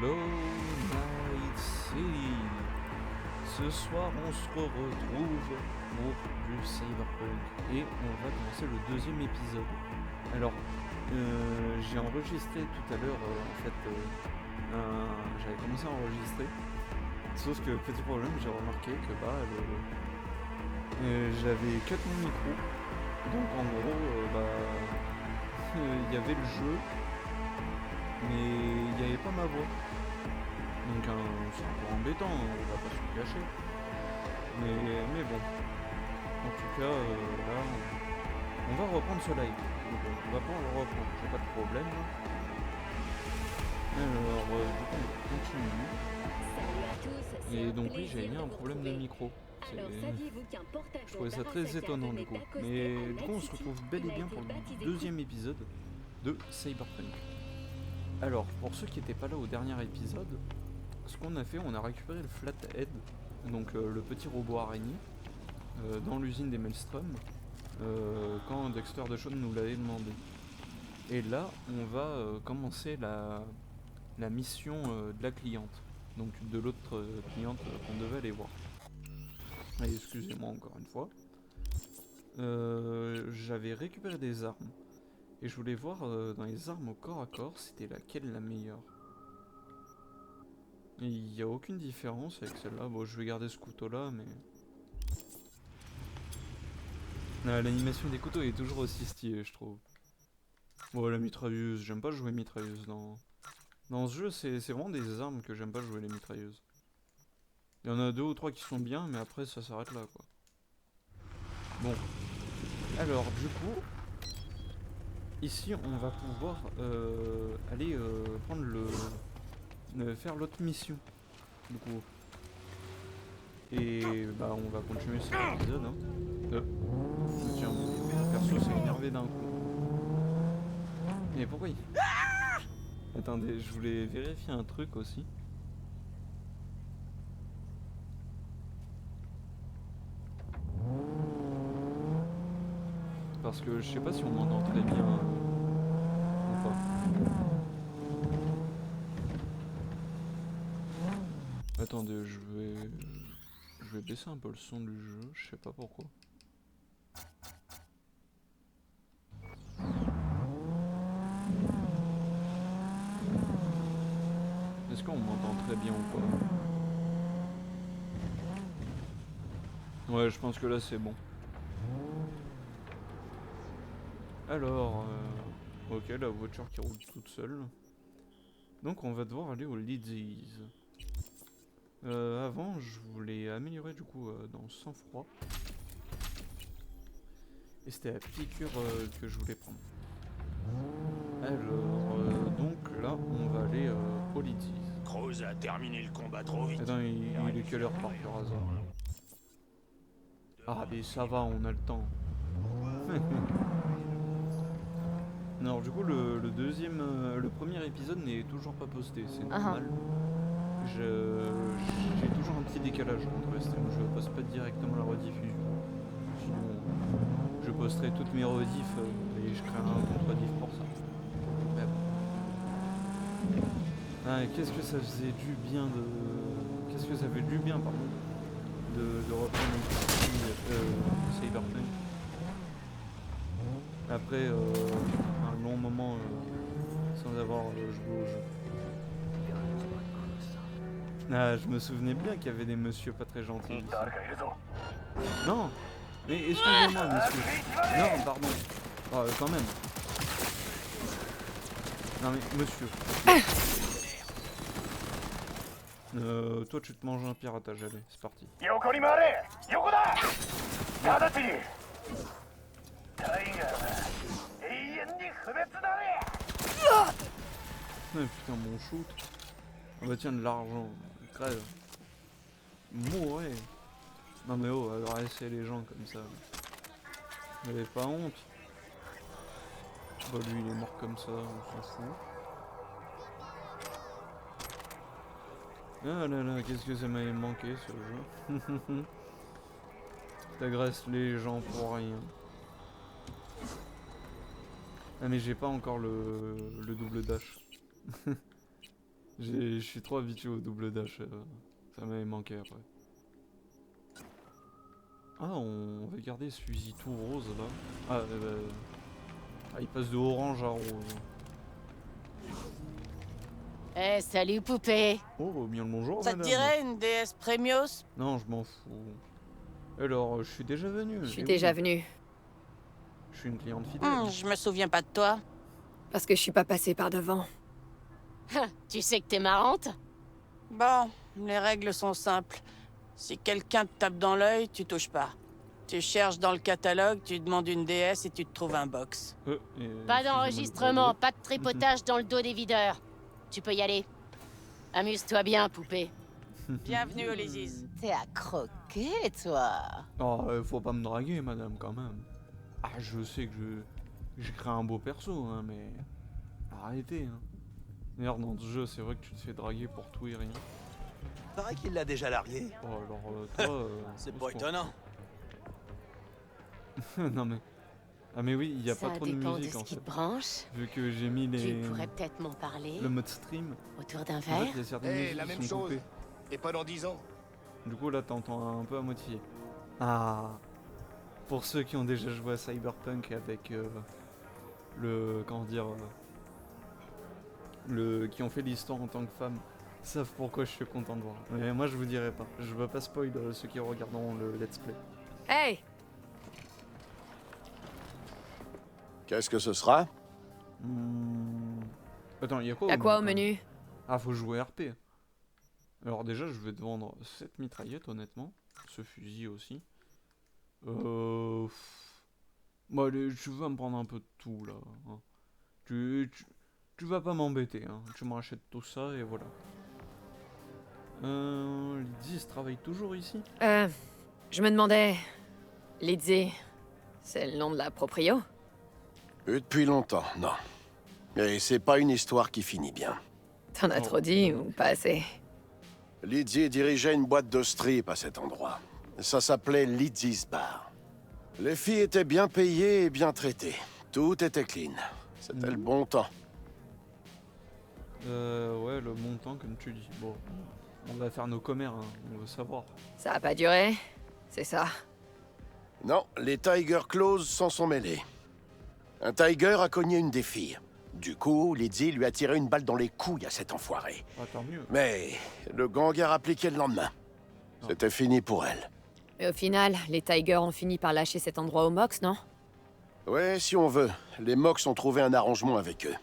Hello Night City. Ce soir on se retrouve pour du Cyberpunk et on va commencer le deuxième épisode. Alors j'ai enregistré tout à l'heure j'avais commencé à enregistrer, sauf que petit problème, j'ai remarqué que j'avais cut mon micro, donc en gros il y avait le jeu mais il n'y avait pas ma voix. Donc c'est un peu embêtant, on va pas se le cacher. Mais bon. En tout cas, là, on va reprendre ce live. Donc, on va pouvoir le reprendre, j'ai pas de problème. Alors, du coup, on continue. Salut à tous, Et donc oui, j'avais mis un problème de micro. Je trouvais ça très étonnant du coup. Mais du coup, on se retrouve bel et bien pour le deuxième épisode de Cyberpunk. Alors, pour ceux qui n'étaient pas là au dernier épisode, ce qu'on a fait, on a récupéré le Flathead, donc le petit robot araignée, dans l'usine des Maelstrom, quand Dexter DeShawn nous l'avait demandé. Et là, on va commencer la mission de la cliente, donc de l'autre cliente qu'on devait aller voir. Et excusez-moi encore une fois. J'avais récupéré des armes. Et je voulais voir dans les armes au corps à corps, c'était laquelle la meilleure. Il n'y a aucune différence avec celle-là. Bon, je vais garder ce couteau-là, mais... l'animation des couteaux est toujours aussi stylée, je trouve. Bon, la mitrailleuse, j'aime pas jouer mitrailleuse dans ce jeu, c'est vraiment des armes que j'aime pas jouer les mitrailleuses. Il y en a 2 ou 3 qui sont bien, mais après ça s'arrête là, quoi. Bon. Alors, du coup... Ici, on va pouvoir aller prendre faire l'autre mission, du coup. Et bah on va continuer cet épisode. Hein. Tiens, mon perso s'est énervé d'un coup. Mais pourquoi il... Attendez, je voulais vérifier un truc aussi. Parce que je sais pas si on m'entend très bien ou pas. Attendez, je vais baisser un peu le son du jeu, je sais pas pourquoi. Est-ce qu'on m'entend très bien ou pas? Ouais, je pense que là c'est bon. Alors, ok, la voiture qui roule toute seule. Donc on va devoir aller au Leeds. Avant, je voulais améliorer du coup dans le sang-froid. Et c'était la piqûre que je voulais prendre. Alors, donc là, on va aller au Leeds. Croze a terminé le combat trop vite. Attends, il est quelle heure par pur hasard? Ah, mais ça va, on a le temps. Alors du coup le premier épisode n'est toujours pas posté, c'est normal. J'ai toujours un petit décalage entre les streams, je poste pas directement la rediffusion. Sinon je posterai toutes mes rediffs et je créerai un compte rediff pour ça. Mais bon. Ah, qu'est-ce que ça faisait du bien de... Qu'est-ce que ça fait du bien pardon de reprendre un petit Cyberpunk. Après un long moment sans avoir joué au jeu. Ah, je me souvenais bien qu'il y avait des messieurs pas très gentils ici. Non. Mais excusez-moi monsieur. Non, pardon. Oh, quand même. Non mais monsieur. Toi tu te manges un piratage, allez, c'est parti. Putain mon shoot. On va tiens de l'argent. Crève. Mourir. Non mais oh, alors laissez les gens comme ça. Vous avez pas honte? Bah lui il est mort comme ça, on s'en fout. Ah là là, qu'est-ce que ça m'avait manqué ce jeu. T'agresses les gens pour rien. Ah mais j'ai pas encore le double dash. Je suis trop habitué au double dash. Ça m'avait manqué après. Ah, on va garder ce fusil tout rose là. Ah, il passe de orange à rose. Eh, salut poupée. Oh, bien le bonjour, Ça te madame. dirait une déesse Premios? Non, je m'en fous. Alors, je suis déjà venu. Je suis eh déjà oui. venue. Je suis une cliente fidèle. Je me souviens pas de toi. Parce que je suis pas passée par devant. Tu sais que t'es marrante? Bon, les règles sont simples. Si quelqu'un te tape dans l'œil, tu touches pas. Tu cherches dans le catalogue, tu demandes une déesse et tu te trouves un box. Pas d'enregistrement, pas de tripotage dans le dos des videurs. Tu peux y aller. Amuse-toi bien, poupée. Bienvenue, Olysis. T'es à croquer, toi. Oh, faut pas me draguer, madame, quand même. Ah, je sais que j'ai créé un beau perso, hein, mais... Arrêtez, hein. D'ailleurs, dans ce jeu, c'est vrai que tu te fais draguer pour tout et rien. Paraît qu'il l'a déjà largué. Oh, alors, toi... C'est au pas secours. étonnant. Non, mais... Ah, mais oui, il y a Ça pas trop de dépend musique, de en ce qui fait. te branche. Vu que j'ai mis Tu les... pourrais peut-être m'en parler le mode stream, autour d'un en fait, verre. il y a certaines Eh, musiques la qui même sont chose. coupées. Et pas dans 10 ans. Du coup, là, t'entends un peu à moitié. Ah... Pour ceux qui ont déjà joué à Cyberpunk avec le... Comment dire... qui ont fait l'histoire en tant que femme, savent pourquoi je suis content de voir. Mais moi, je vous dirai pas. Je veux pas spoil ceux qui regarderont le let's play. Hey! Qu'est-ce que ce sera? Attends, y a quoi Y'a quoi au quand même menu? Ah, faut jouer RP. Alors déjà, je vais te vendre cette mitraillette, honnêtement. Ce fusil aussi. Bon, allez, tu vas me prendre un peu de tout, là. Hein. Tu vas pas m'embêter, hein. Tu me rachètes tout ça, et voilà. Lydie travaille toujours ici? Je me demandais... Lydie, c'est le nom de la proprio? Depuis longtemps, non. Et c'est pas une histoire qui finit bien. T'en as trop dit ou pas assez? Lydie dirigeait une boîte de strip à cet endroit. Ça s'appelait Lydie's Bar. Les filles étaient bien payées et bien traitées. Tout était clean. C'était le bon temps. Ouais, le montant, comme tu dis. Bon, on va faire nos commères, hein. On veut savoir. Ça a pas duré? C'est ça? Non, les Tiger Claws s'en sont mêlés. Un Tiger a cogné une des filles. Du coup, Lydie lui a tiré une balle dans les couilles à cet enfoiré. Ah, tant mieux. Mais le gang a appliqué le lendemain. C'était fini pour elle. Mais au final, les Tigers ont fini par lâcher cet endroit au Mox, non? Ouais, si on veut. Les Mox ont trouvé un arrangement avec eux.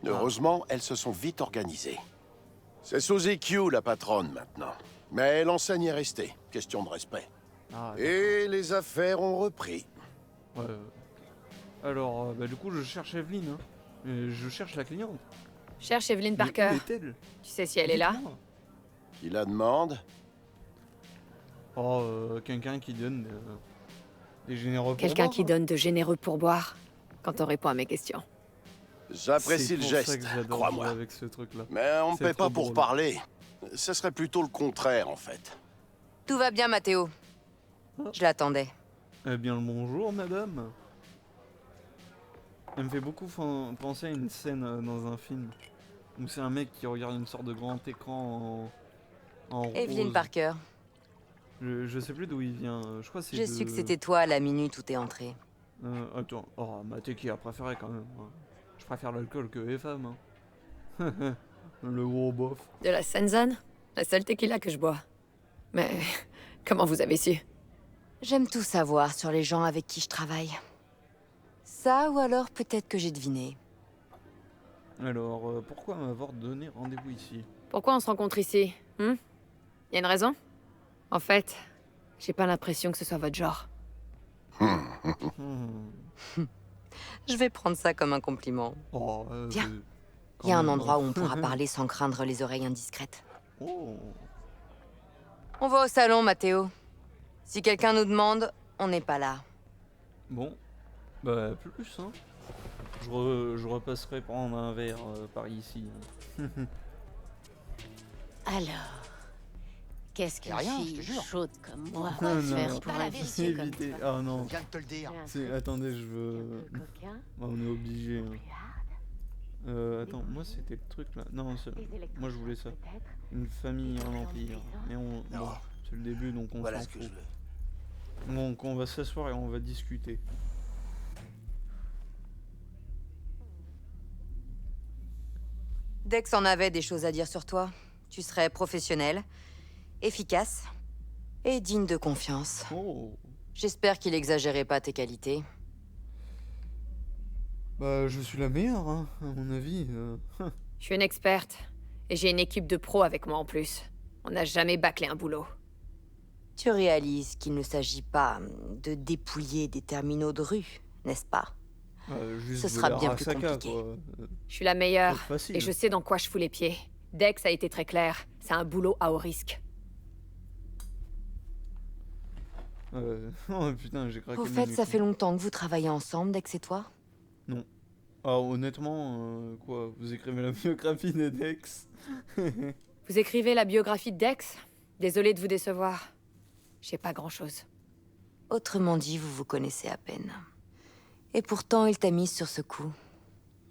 Heureusement, elles se sont vite organisées. C'est Suzy Q, la patronne, maintenant. Mais l'enseigne est restée. Question de respect. Ah, Et les affaires ont repris. ouais. Alors, bah, du coup, je cherche Evelyne, hein. Je cherche la cliente. Cherche Evelyn Mais Parker. où est-elle? Tu sais si elle est là? Dites-moi. Qui la demande? Oh, quelqu'un qui donne des généreux Quelqu'un pourboires, qui hein. donne de généreux pourboires quand on répond à mes questions. J'apprécie le C'est pour ça geste, que j'adore jouer crois-moi. avec ce truc-là. Mais on ne C'est paie trop pas pour drôle. parler. Ce serait plutôt le contraire, en fait. Tout va bien, Mathéo. Je l'attendais. Eh bien, le bonjour, madame. Elle me fait beaucoup penser à une scène dans un film où c'est un mec qui regarde une sorte de grand écran en Evelyn rose. Parker. Je sais plus d'où il vient. Je crois que c'est J'ai de... su que c'était toi à la minute où t'es entré. Attends. Oh, Maté qui a préféré quand même. Hein. Je préfère l'alcool que les femmes. Hein. Le gros bof. De la Senzan? La seule tequila que je bois. Mais comment vous avez su? J'aime tout savoir sur les gens avec qui je travaille. Ça, ou alors peut-être que j'ai deviné. Alors, pourquoi m'avoir donné rendez-vous ici? Pourquoi on se rencontre ici? Y a une raison? En fait, j'ai pas l'impression que ce soit votre genre. Je vais prendre ça comme un compliment. Oh, Viens. quand Il y a un même, endroit hein. où on pourra parler sans craindre les oreilles indiscrètes. Oh. On va au salon, Mathéo. Si quelqu'un nous demande, on n'est pas là. Bon, bah plus, hein. Je repasserai prendre un verre par ici. Alors, qu'est-ce qu'une rien, je te fille jure. chaude comme moi Non, va non, faire non, pour pas un la monsieur comme éviter. toi? Ah non, Je viens de te le dire. J'ai un c'est... truc Attendez, je un veux... peu coquin, Ah, on est obligé. Hein. plus hard. Attends, moi c'était le truc là. Non, moi je voulais ça. Une famille en empire. Mais bon, c'est le début donc on Voilà s'en ce que fout. je veux. Donc on va s'asseoir et on va discuter. Dex en avait des choses à dire sur toi. Tu serais professionnel, efficace et digne de confiance. Oh. J'espère qu'il exagérait pas tes qualités. Bah je suis la meilleure, hein, à mon avis. Je suis une experte. Et j'ai une équipe de pros avec moi en plus. On n'a jamais bâclé un boulot. Tu réalises qu'il ne s'agit pas de dépouiller des terminaux de rue, n'est-ce pas? Juste Ce de sera la bien plus Arasaka, compliqué. quoi. Je suis la meilleure. Truc facile. Et je sais dans quoi je fous les pieds. Dex a été très clair. C'est un boulot à haut risque. Oh putain, j'ai craqué. Au le fait, menu, ça quoi. fait longtemps que vous travaillez ensemble, Dex et toi? Non. Ah honnêtement, quoi, vous écrivez la biographie de Dex? Vous écrivez la biographie de Dex? Désolé de vous décevoir. Je sais pas grand-chose. Autrement dit, vous vous connaissez à peine. Et pourtant, il t'a mise sur ce coup.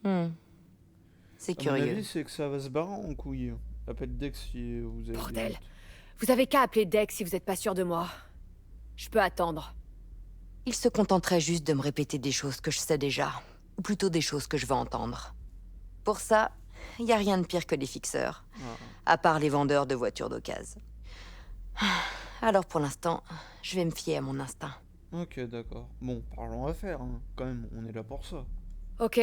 C'est À mon curieux. avis, c'est que ça va se barrer en couille. Appelle Dex si vous avez... Bordel. des doutes. Vous avez qu'à appeler Dex si vous êtes pas sûr de moi. Je peux attendre. Il se contenterait juste de me répéter des choses que je sais déjà. Ou plutôt des choses que je veux entendre. Pour ça, il y a rien de pire que les fixeurs. À part les vendeurs de voitures d'occasion. Alors pour l'instant, je vais me fier à mon instinct. Ok, d'accord. Bon, parlons affaires, hein. Quand même, on est là pour ça. Ok,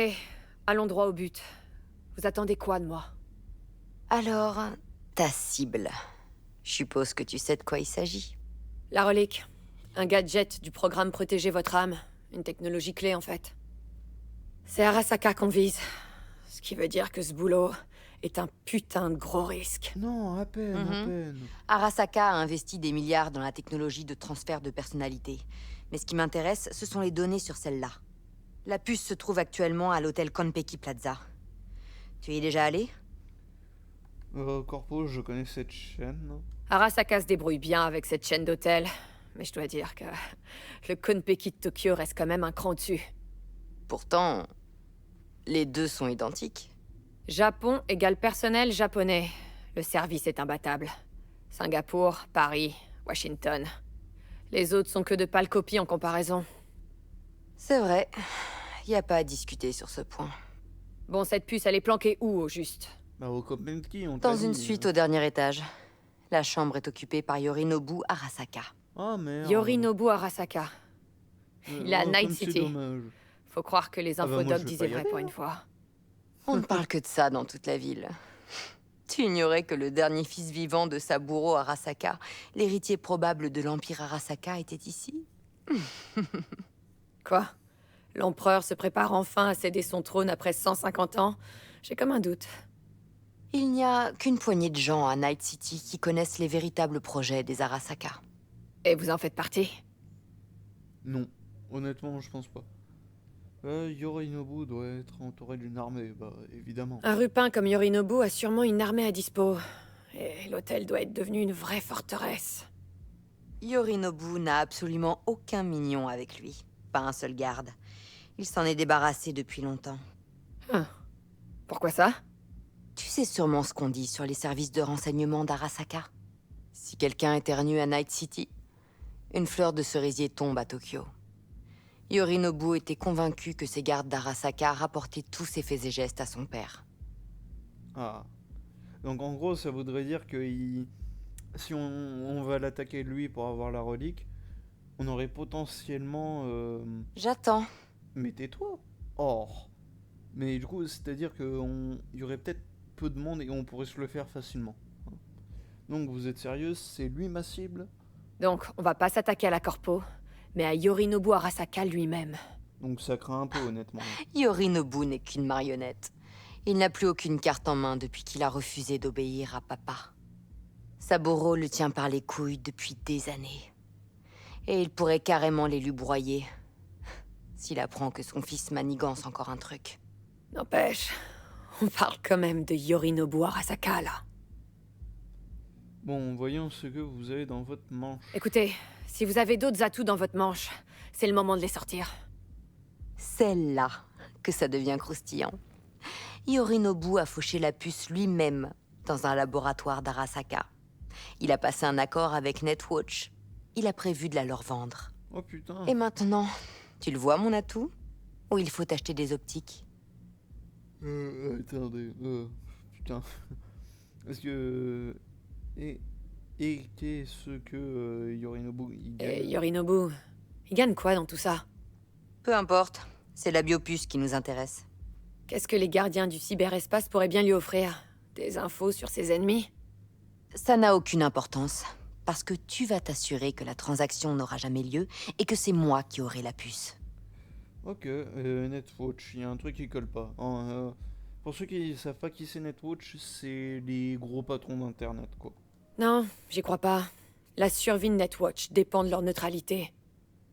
allons droit au but. Vous attendez quoi de moi? Alors, ta cible. Je suppose que tu sais de quoi il s'agit. La relique. Un gadget du programme Protéger votre âme. Une technologie clé, en fait. C'est Arasaka qu'on vise. Ce qui veut dire que ce boulot est un putain de gros risque. Non, à peine, à peine. Arasaka a investi des milliards dans la technologie de transfert de personnalité. Mais ce qui m'intéresse, ce sont les données sur celle-là. La puce se trouve actuellement à l'hôtel Konpeki Plaza. Tu y es déjà allé? Corpo, je connais cette chaîne. Non Arasaka se débrouille bien avec cette chaîne d'hôtels. Mais je dois dire que le Konpeki de Tokyo reste quand même un cran dessus. Pourtant, les deux sont identiques. Japon égale personnel japonais. Le service est imbattable. Singapour, Paris, Washington. Les autres sont que de pâles copies en comparaison. C'est vrai. Y a pas à discuter sur ce point. Bon, cette puce, elle est planquée où, au juste? Bah, au Kopenki, on Dans t'a une dit, suite au dernier étage. La chambre est occupée par Yorinobu Arasaka. Ah merde. Yorinobu Arasaka. Il est à Night comme c'est City. dommage. Faut croire que les Ah bah, moi, infodocs je vais disaient pas y vrai aller, pour hein. une fois. On ne parle que de ça dans toute la ville. Tu ignorais que le dernier fils vivant de Saburo Arasaka, l'héritier probable de l'Empire Arasaka, était ici? Quoi? L'empereur se prépare enfin à céder son trône après 150 ans? J'ai comme un doute. Il n'y a qu'une poignée de gens à Night City qui connaissent les véritables projets des Arasaka. Et vous en faites partie? Non, honnêtement, je pense pas. Yorinobu doit être entouré d'une armée, bah évidemment. Un rupin comme Yorinobu a sûrement une armée à dispo. Et l'hôtel doit être devenu une vraie forteresse. Yorinobu n'a absolument aucun mignon avec lui. Pas un seul garde. Il s'en est débarrassé depuis longtemps. Pourquoi ça? Tu sais sûrement ce qu'on dit sur les services de renseignement d'Arasaka. Si quelqu'un éternue à Night City, une fleur de cerisier tombe à Tokyo. Yorinobu était convaincu que ses gardes d'Arasaka rapportaient tous ses faits et gestes à son père. Ah. Donc en gros, ça voudrait dire que si on va l'attaquer lui pour avoir la relique, on aurait potentiellement... J'attends. Mais tais-toi. Or. Mais du coup, c'est-à-dire qu'il y aurait peut-être peu de monde et on pourrait se le faire facilement. Donc vous êtes sérieuse, c'est lui ma cible? Donc, on va pas s'attaquer à la corpo, mais à Yorinobu Arasaka lui-même. Donc ça craint un peu honnêtement. Yorinobu n'est qu'une marionnette. Il n'a plus aucune carte en main depuis qu'il a refusé d'obéir à papa. Saburo le tient par les couilles depuis des années. Et il pourrait carrément les lui broyer. S'il apprend que son fils manigance encore un truc. N'empêche, on parle quand même de Yorinobu Arasaka, là. Bon, voyons ce que vous avez dans votre manche. Écoutez, si vous avez d'autres atouts dans votre manche, c'est le moment de les sortir. C'est là que ça devient croustillant. Yorinobu a fauché la puce lui-même dans un laboratoire d'Arasaka. Il a passé un accord avec Netwatch. Il a prévu de la leur vendre. Oh putain. Et maintenant, tu le vois mon atout? Ou il faut acheter des optiques? Attendez. Putain. Parce que... Et qu'est-ce que Yorinobu il gagne? Yorinobu, il gagne quoi dans tout ça? Peu importe, c'est la biopuce qui nous intéresse. Qu'est-ce que les gardiens du cyberespace pourraient bien lui offrir? Des infos sur ses ennemis? Ça n'a aucune importance, parce que tu vas t'assurer que la transaction n'aura jamais lieu et que c'est moi qui aurai la puce. Ok, Netwatch, il y a un truc qui colle pas. Pour ceux qui savent pas qui c'est Netwatch, c'est les gros patrons d'internet quoi. Non, j'y crois pas. La survie de Netwatch dépend de leur neutralité.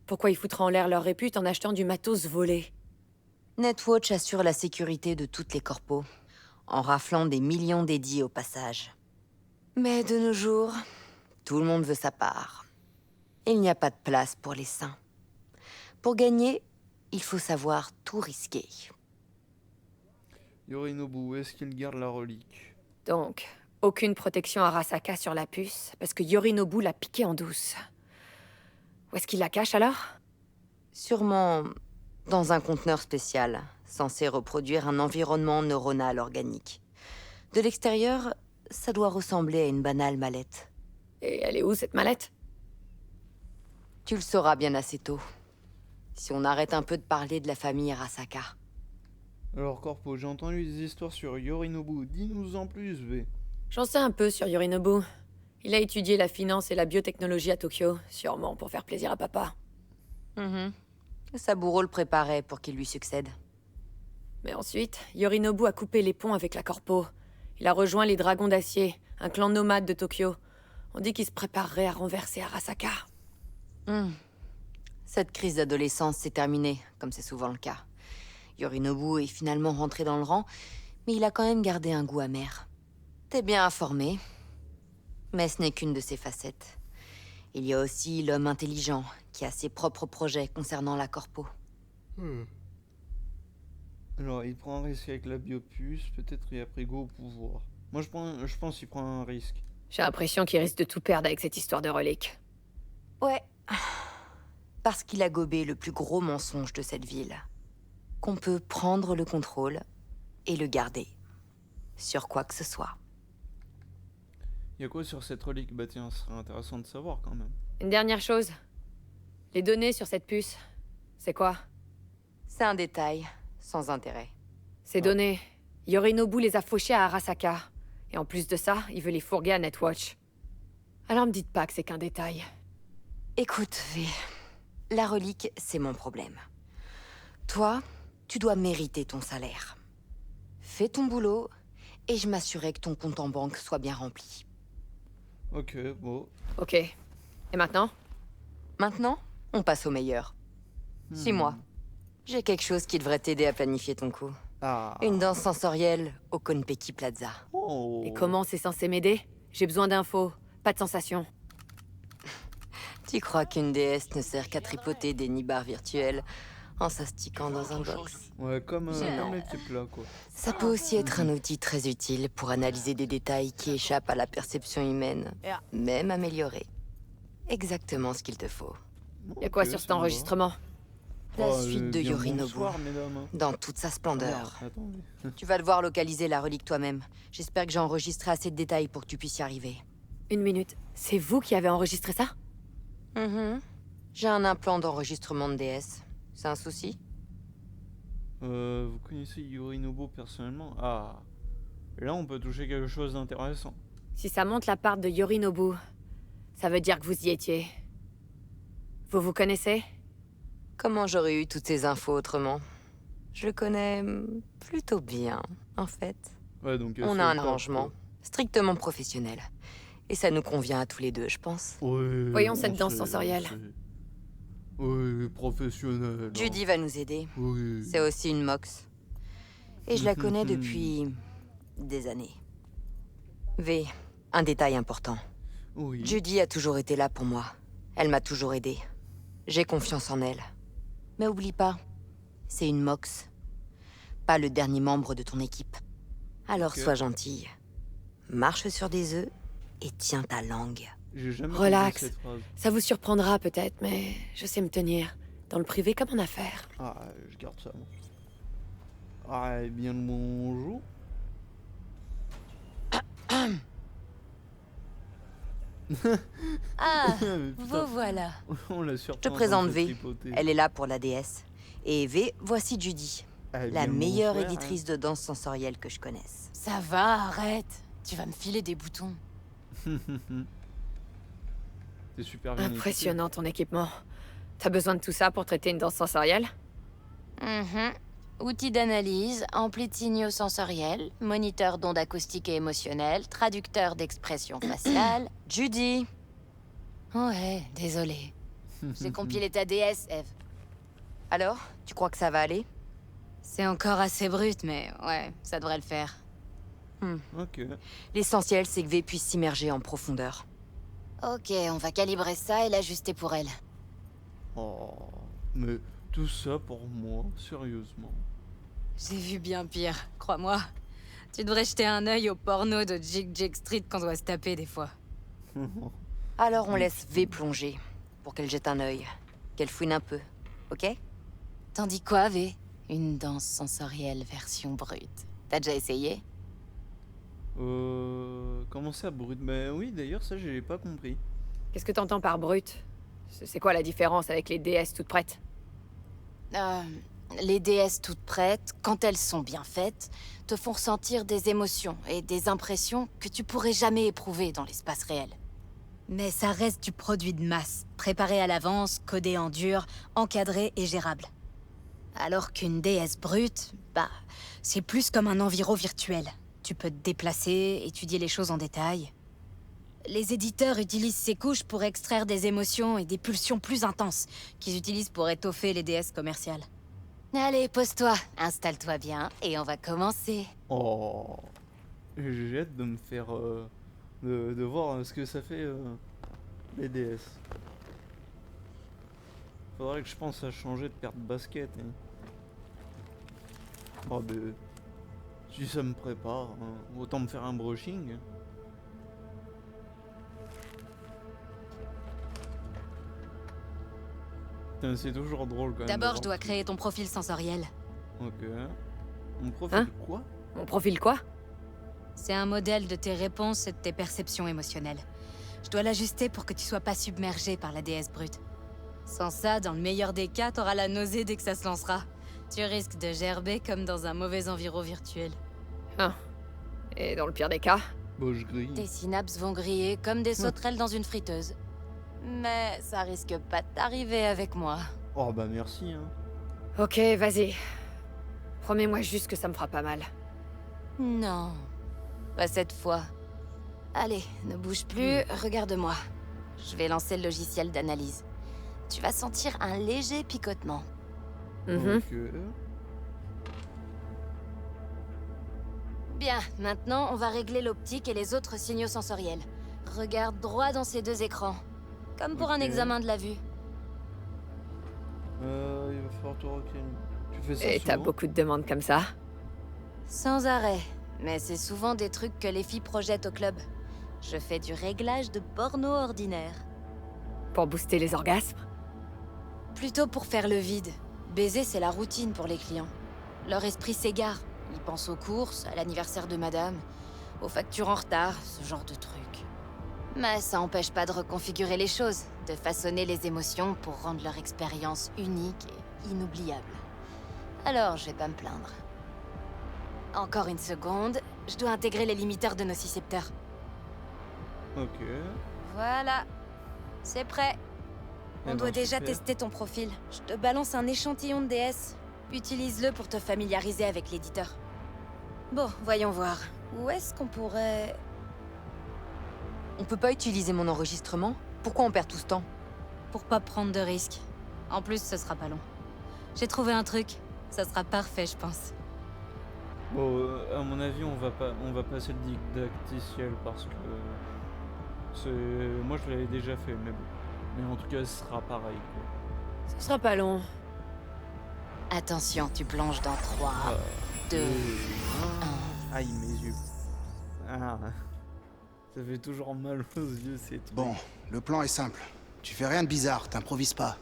Pourquoi ils foutraient en l'air leur répute en achetant du matos volé? Netwatch assure la sécurité de toutes les corpos, en raflant des millions dédiés au passage. Mais de nos jours, tout le monde veut sa part. Il n'y a pas de place pour les saints. Pour gagner, il faut savoir tout risquer. Yorinobu, est-ce qu'il garde la relique? Donc, aucune protection à Arasaka sur la puce, parce que Yorinobu l'a piquée en douce. Où est-ce qu'il la cache alors? Sûrement dans un conteneur spécial, censé reproduire un environnement neuronal organique. De l'extérieur, ça doit ressembler à une banale mallette. Et elle est où cette mallette? Tu le sauras bien assez tôt. Si on arrête un peu de parler de la famille Arasaka. Alors Corpo, j'ai entendu des histoires sur Yorinobu, dis-nous en plus, V. J'en sais un peu sur Yorinobu. Il a étudié la finance et la biotechnologie à Tokyo, sûrement pour faire plaisir à papa. Saburo le préparait pour qu'il lui succède. Mais ensuite, Yorinobu a coupé les ponts avec la Corpo. Il a rejoint les Dragons d'Acier, un clan nomade de Tokyo. On dit qu'il se préparerait à renverser Arasaka. Cette crise d'adolescence s'est terminée, comme c'est souvent le cas. Yorinobu est finalement rentré dans le rang, mais il a quand même gardé un goût amer. T'es bien informé, mais ce n'est qu'une de ses facettes. Il y a aussi l'homme intelligent, qui a ses propres projets concernant la Corpo. Alors, il prend un risque avec la biopuce, peut-être il a pris go au pouvoir. Moi, je pense qu'il prend un risque. J'ai l'impression qu'il risque de tout perdre avec cette histoire de relique. Ouais. Parce qu'il a gobé le plus gros mensonge de cette ville. Qu'on peut prendre le contrôle et le garder. Sur quoi que ce soit. Il y a quoi sur cette relique? Bah tiens, ce serait intéressant de savoir quand même. Une dernière chose. Les données sur cette puce, c'est quoi? C'est un détail, sans intérêt. Ces données, Yorinobu les a fauchées à Arasaka. Et en plus de ça, il veut les fourguer à Netwatch. Alors me dites pas que c'est qu'un détail. Écoute, V, la relique, c'est mon problème. Toi, tu dois mériter ton salaire. Fais ton boulot, et je m'assurerai que ton compte en banque soit bien rempli. Ok, bon. Ok. Et maintenant? Maintenant, on passe au meilleur. Suis-moi. J'ai quelque chose qui devrait t'aider à planifier ton coup. Ah. Une danse sensorielle au Konpeki Plaza. Oh. Et comment c'est censé m'aider? J'ai besoin d'infos, pas de sensations. Tu crois qu'une déesse ne sert qu'à tripoter des nibards virtuels en s'astiquant dans un box? Ouais, comme les types là, quoi. Ça peut aussi être un outil très utile pour analyser des détails qui échappent à la perception humaine, même améliorée. Exactement ce qu'il te faut. Y'a quoi Ok, sur ça cet me va. enregistrement? La suite de bien Yorinobu, bonsoir, mesdames. dans toute sa splendeur. Merde, attendez. Tu vas devoir localiser la relique toi-même. J'espère que j'ai enregistré assez de détails pour que tu puisses y arriver. Une minute. C'est vous qui avez enregistré ça? J'ai un implant d'enregistrement de DS. C'est un souci? Vous connaissez Yorinobu personnellement? Ah. Et là, on peut toucher quelque chose d'intéressant. Si ça montre la part de Yorinobu, ça veut dire que vous y étiez. Vous vous connaissez? Comment j'aurais eu toutes ces infos autrement? Je le connais plutôt bien, en fait. Ouais, donc... On a un arrangement strictement professionnel. Et ça nous convient à tous les deux, je pense. Ouais, Voyons cette on danse sait, sensorielle. on sait. Oui, professionnel. Judy va nous aider. Oui. C'est aussi une mox. Et je la connais depuis... des années. V, un détail important. Oui. Judy a toujours été là pour moi. Elle m'a toujours aidé. J'ai confiance en elle. Mais oublie pas, c'est une mox. pas le dernier membre de ton équipe. Alors Ok. sois gentille. Marche sur des œufs et tiens ta langue. J'ai jamais Relax. entendu cette phrase. Ça vous surprendra peut-être, mais je sais me tenir. Dans le privé comme en affaires. Ah, je garde ça, moi. Ah, eh bien le bonjour. Ah, Putain, vous voilà. on l'a Je surpris te en train présente de se V. tripoter. Elle est là pour la déesse. Et V, voici Judy, Ah, eh la bien, meilleure bonsoir, éditrice de danse sensorielle que je connaisse. Ça va, arrête. Tu vas me filer des boutons. hein. C'est super bien. Impressionnant ton équipement. T'as besoin de tout ça pour traiter une danse sensorielle? Mhm. Outils d'analyse, ampli de signaux sensoriels, moniteur d'ondes acoustiques et émotionnelles, traducteur d'expressions faciales. Judy! Ouais, désolé. J'ai compilé ta déesse, Eve. Alors, tu crois que ça va aller? C'est encore assez brut, mais ouais, ça devrait le faire. Ok. L'essentiel, c'est que V puisse s'immerger en profondeur. Ok, on va calibrer ça et l'ajuster pour elle. Oh, mais tout ça pour moi, sérieusement. J'ai vu bien pire, crois-moi. Tu devrais jeter un œil au porno de Jig Jig Street qu'on doit se taper des fois. Alors on laisse V plonger, pour qu'elle jette un œil, qu'elle fouine un peu, ok? T'en dis quoi, V? Une danse sensorielle version brute. T'as déjà essayé? Comment ça, brut? Mais oui, d'ailleurs, ça, j'ai pas compris. Qu'est-ce que t'entends par brut? C'est quoi la différence avec les déesses toutes prêtes? Les déesses toutes prêtes, quand elles sont bien faites, te font ressentir des émotions et des impressions que tu pourrais jamais éprouver dans l'espace réel. Mais ça reste du produit de masse, préparé à l'avance, codé en dur, encadré et gérable. Alors qu'une déesse brute, c'est plus comme un enviro virtuel. Tu peux te déplacer, étudier les choses en détail. Les éditeurs utilisent ces couches pour extraire des émotions et des pulsions plus intenses, qu'ils utilisent pour étoffer les déesses commerciales. Allez, pose-toi, installe-toi bien et on va commencer. Oh, j'ai hâte de me faire. De voir ce que ça fait les DS. Faudrait que je pense à changer de paire de basket. Hein. Oh, ben, si ça me prépare, hein, autant me faire un brushing. Putain, c'est toujours drôle quand même. D'abord, de je voir dois créer ton profil sensoriel. Ok. Mon profil Hein quoi? Mon profil quoi? C'est un modèle de tes réponses et de tes perceptions émotionnelles. Je dois l'ajuster pour que tu sois pas submergé par la déesse brute. Sans ça, dans le meilleur des cas, t'auras la nausée dès que ça se lancera. Tu risques de gerber comme dans un mauvais environ virtuel. Et dans le pire des cas? Bah, je grille. Tes synapses vont griller comme des sauterelles dans une friteuse. Mais ça risque pas de t'arriver avec moi. Oh bah merci hein. Ok, vas-y. Promets-moi juste que ça me fera pas mal. Non, pas cette fois. Allez, ne bouge plus, regarde-moi. Je vais lancer le logiciel d'analyse. Tu vas sentir un léger picotement. Mhm. Ok. Bien, maintenant on va régler l'optique et les autres signaux sensoriels. Regarde droit dans ces deux écrans. Comme pour un Ok. examen de la vue. Il va falloir te recréer. Tu fais ça Et t'as souvent? beaucoup de demandes comme ça? Sans arrêt. Mais c'est souvent des trucs que les filles projettent au club. Je fais du réglage de porno ordinaire. Pour booster les orgasmes? Plutôt pour faire le vide. Baiser, c'est la routine pour les clients. Leur esprit s'égare. Ils pensent aux courses, à l'anniversaire de madame, aux factures en retard, ce genre de trucs. Mais ça empêche pas de reconfigurer les choses, de façonner les émotions pour rendre leur expérience unique et inoubliable. Alors, je vais pas me plaindre. Encore une seconde, je dois intégrer les limiteurs de nocicepteurs. Ok. Voilà. C'est prêt. On Eh doit ben, déjà super. tester ton profil. Je te balance un échantillon de DS. Utilise-le pour te familiariser avec l'éditeur. Bon, voyons voir. Où est-ce qu'on pourrait... On peut pas utiliser mon enregistrement? Pourquoi on perd tout ce temps? Pour pas prendre de risques. En plus, ce sera pas long. J'ai trouvé un truc. Ça sera parfait, je pense. Bon, à mon avis, on va passer le didacticiel parce que c'est, moi je l'avais déjà fait, mais bon. Mais en tout cas, ce sera pareil. Quoi. Ce sera pas long. Attention, tu plonges dans 3, 2... Aïe, mes yeux. Ah, ça fait toujours mal aux yeux, ces trucs. Bon, le plan est simple. Tu fais rien de bizarre, t'improvises pas.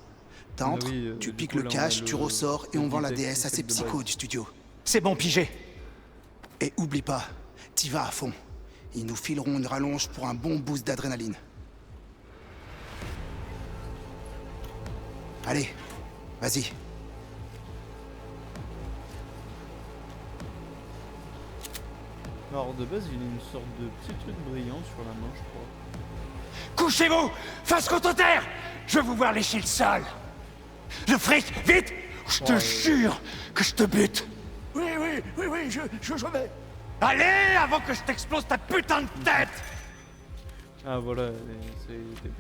T'entres, Ah oui, tu du piques coup, le là, cash, on a tu le- ressors et le on vend la contexte DS à ces système de psychos base. du studio. C'est bon, pigé. Et oublie pas, t'y vas à fond. Ils nous fileront une rallonge pour un bon boost d'adrénaline. Allez, vas-y. Alors, de base, il a une sorte de petit truc brillant sur la main, je crois. Couchez-vous! Face contre terre! Je veux vous voir lécher le sol! Le fric, vite! Je te jure que je te bute! Oui, je vais. Allez, avant que je t'explose ta putain de tête! Ah, voilà, c'est bien.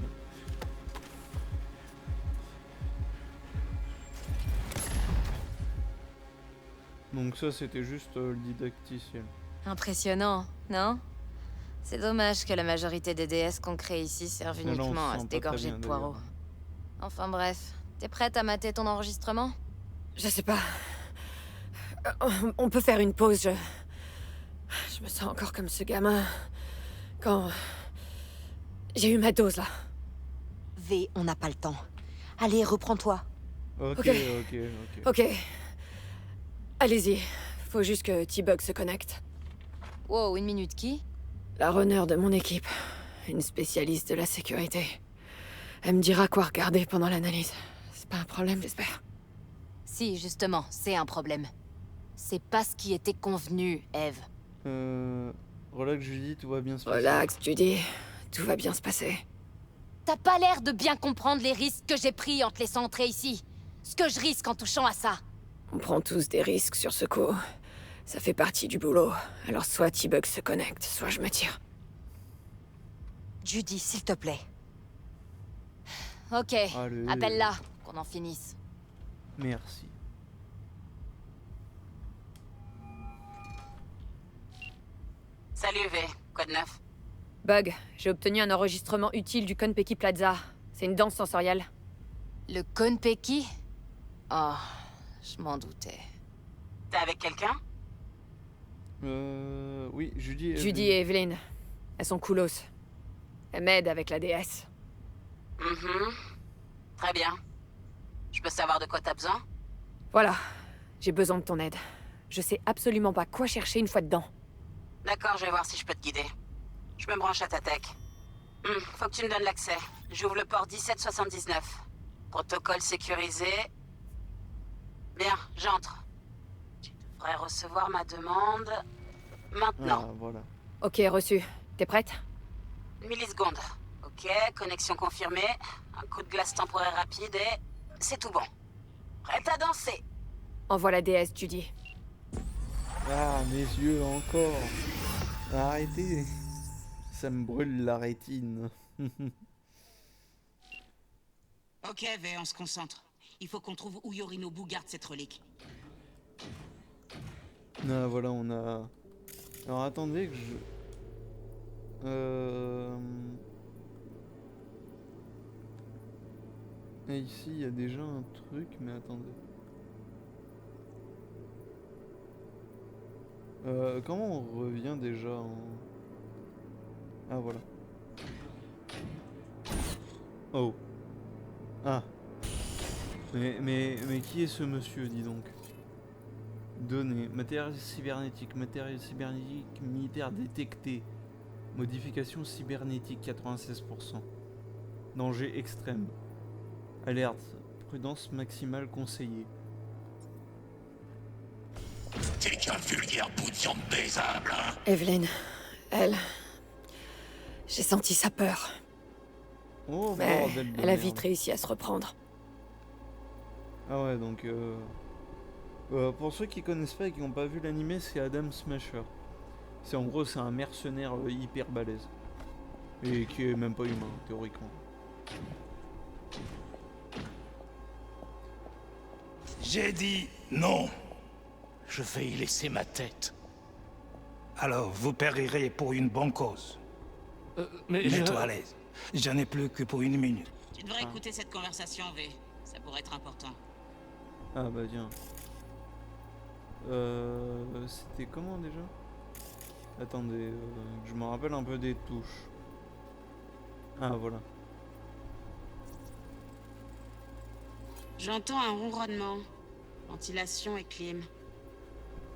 Donc ça, c'était juste le didacticiel. Impressionnant, non? C'est dommage que la majorité des DS qu'on crée ici servent Non, non, on uniquement se à sent se pas dégorger très de bien, poireaux. Enfin bref, t'es prête à mater ton enregistrement? Je sais pas. On peut faire une pause, Je me sens encore comme ce gamin... Quand... J'ai eu ma dose, là. V, on n'a pas le temps. Allez, reprends-toi. Ok. Ok. Allez-y. Faut juste que T-Bug se connecte. Wow, une minute, qui? La runner de mon équipe. Une spécialiste de la sécurité. Elle me dira quoi regarder pendant l'analyse. C'est pas un problème, j'espère. Si, justement, c'est un problème. C'est pas ce qui était convenu, Eve. Relax Judy, tout va bien se passer. Relax, Judy. Tout va bien se passer. T'as pas l'air de bien comprendre les risques que j'ai pris en te laissant entrer ici. Ce que je risque en touchant à ça. On prend tous des risques sur ce coup. Ça fait partie du boulot. Alors soit T-Bug se connecte, soit je me tire. Judy, s'il te plaît. Ok, Allez. appelle-la, qu'on en finisse. Merci. Salut V, quoi de neuf? Bug, j'ai obtenu un enregistrement utile du Konpeki Plaza. C'est une danse sensorielle. Le Konpeki? Oh, je m'en doutais. T'es avec quelqu'un? Oui, Judy... Judy et Evelyn. Elles sont coolos. Elles m'aident avec la DS. Très bien. Je peux savoir de quoi t'as besoin? Voilà. J'ai besoin de ton aide. Je sais absolument pas quoi chercher une fois dedans. D'accord, je vais voir si je peux te guider. Je me branche à ta tech. Faut que tu me donnes l'accès. J'ouvre le port 1779. Protocole sécurisé. Bien, j'entre. Tu devrais recevoir ma demande... maintenant. Ah, voilà. Ok, reçu. T'es prête? Millisecondes. Ok, connexion confirmée. Un coup de glace temporaire rapide et... c'est tout bon. Prête à danser. Envoie la DS, Judy. Ah, mes yeux encore. Arrêtez. Ça me brûle la rétine. Ok, V, on se concentre. Il faut qu'on trouve où Yorinobu garde cette relique. Ah, voilà, on a... Alors, attendez que je... Et ici, il y a déjà un truc, mais attendez. Comment on revient déjà en... Ah, voilà. Oh. Ah. Mais qui est ce monsieur, dis donc? Données. Matériel cybernétique militaire détecté. Modification cybernétique 96%. Danger extrême. Alerte. Prudence maximale conseillée. T'es qu'un vulgaire bout de viande baisable, hein? Evelyn, elle... J'ai senti sa peur. Oh, Mais bordel de elle a merde. vite réussi à se reprendre. Ah ouais, donc... pour ceux qui connaissent pas et qui n'ont pas vu l'animé, c'est Adam Smasher. C'est en gros, c'est un mercenaire hyper balèze. Et qui est même pas humain, théoriquement. J'ai dit non. Je vais y laisser ma tête. Alors, vous périrez pour une bonne cause. Mets-toi à l'aise. J'en ai plus que pour 1 minute. Tu devrais écouter cette conversation, V. Ça pourrait être important. Ah bah tiens. C'était comment déjà? Attendez, je me rappelle un peu des touches. Ah voilà. J'entends un ronronnement. Ventilation et clim.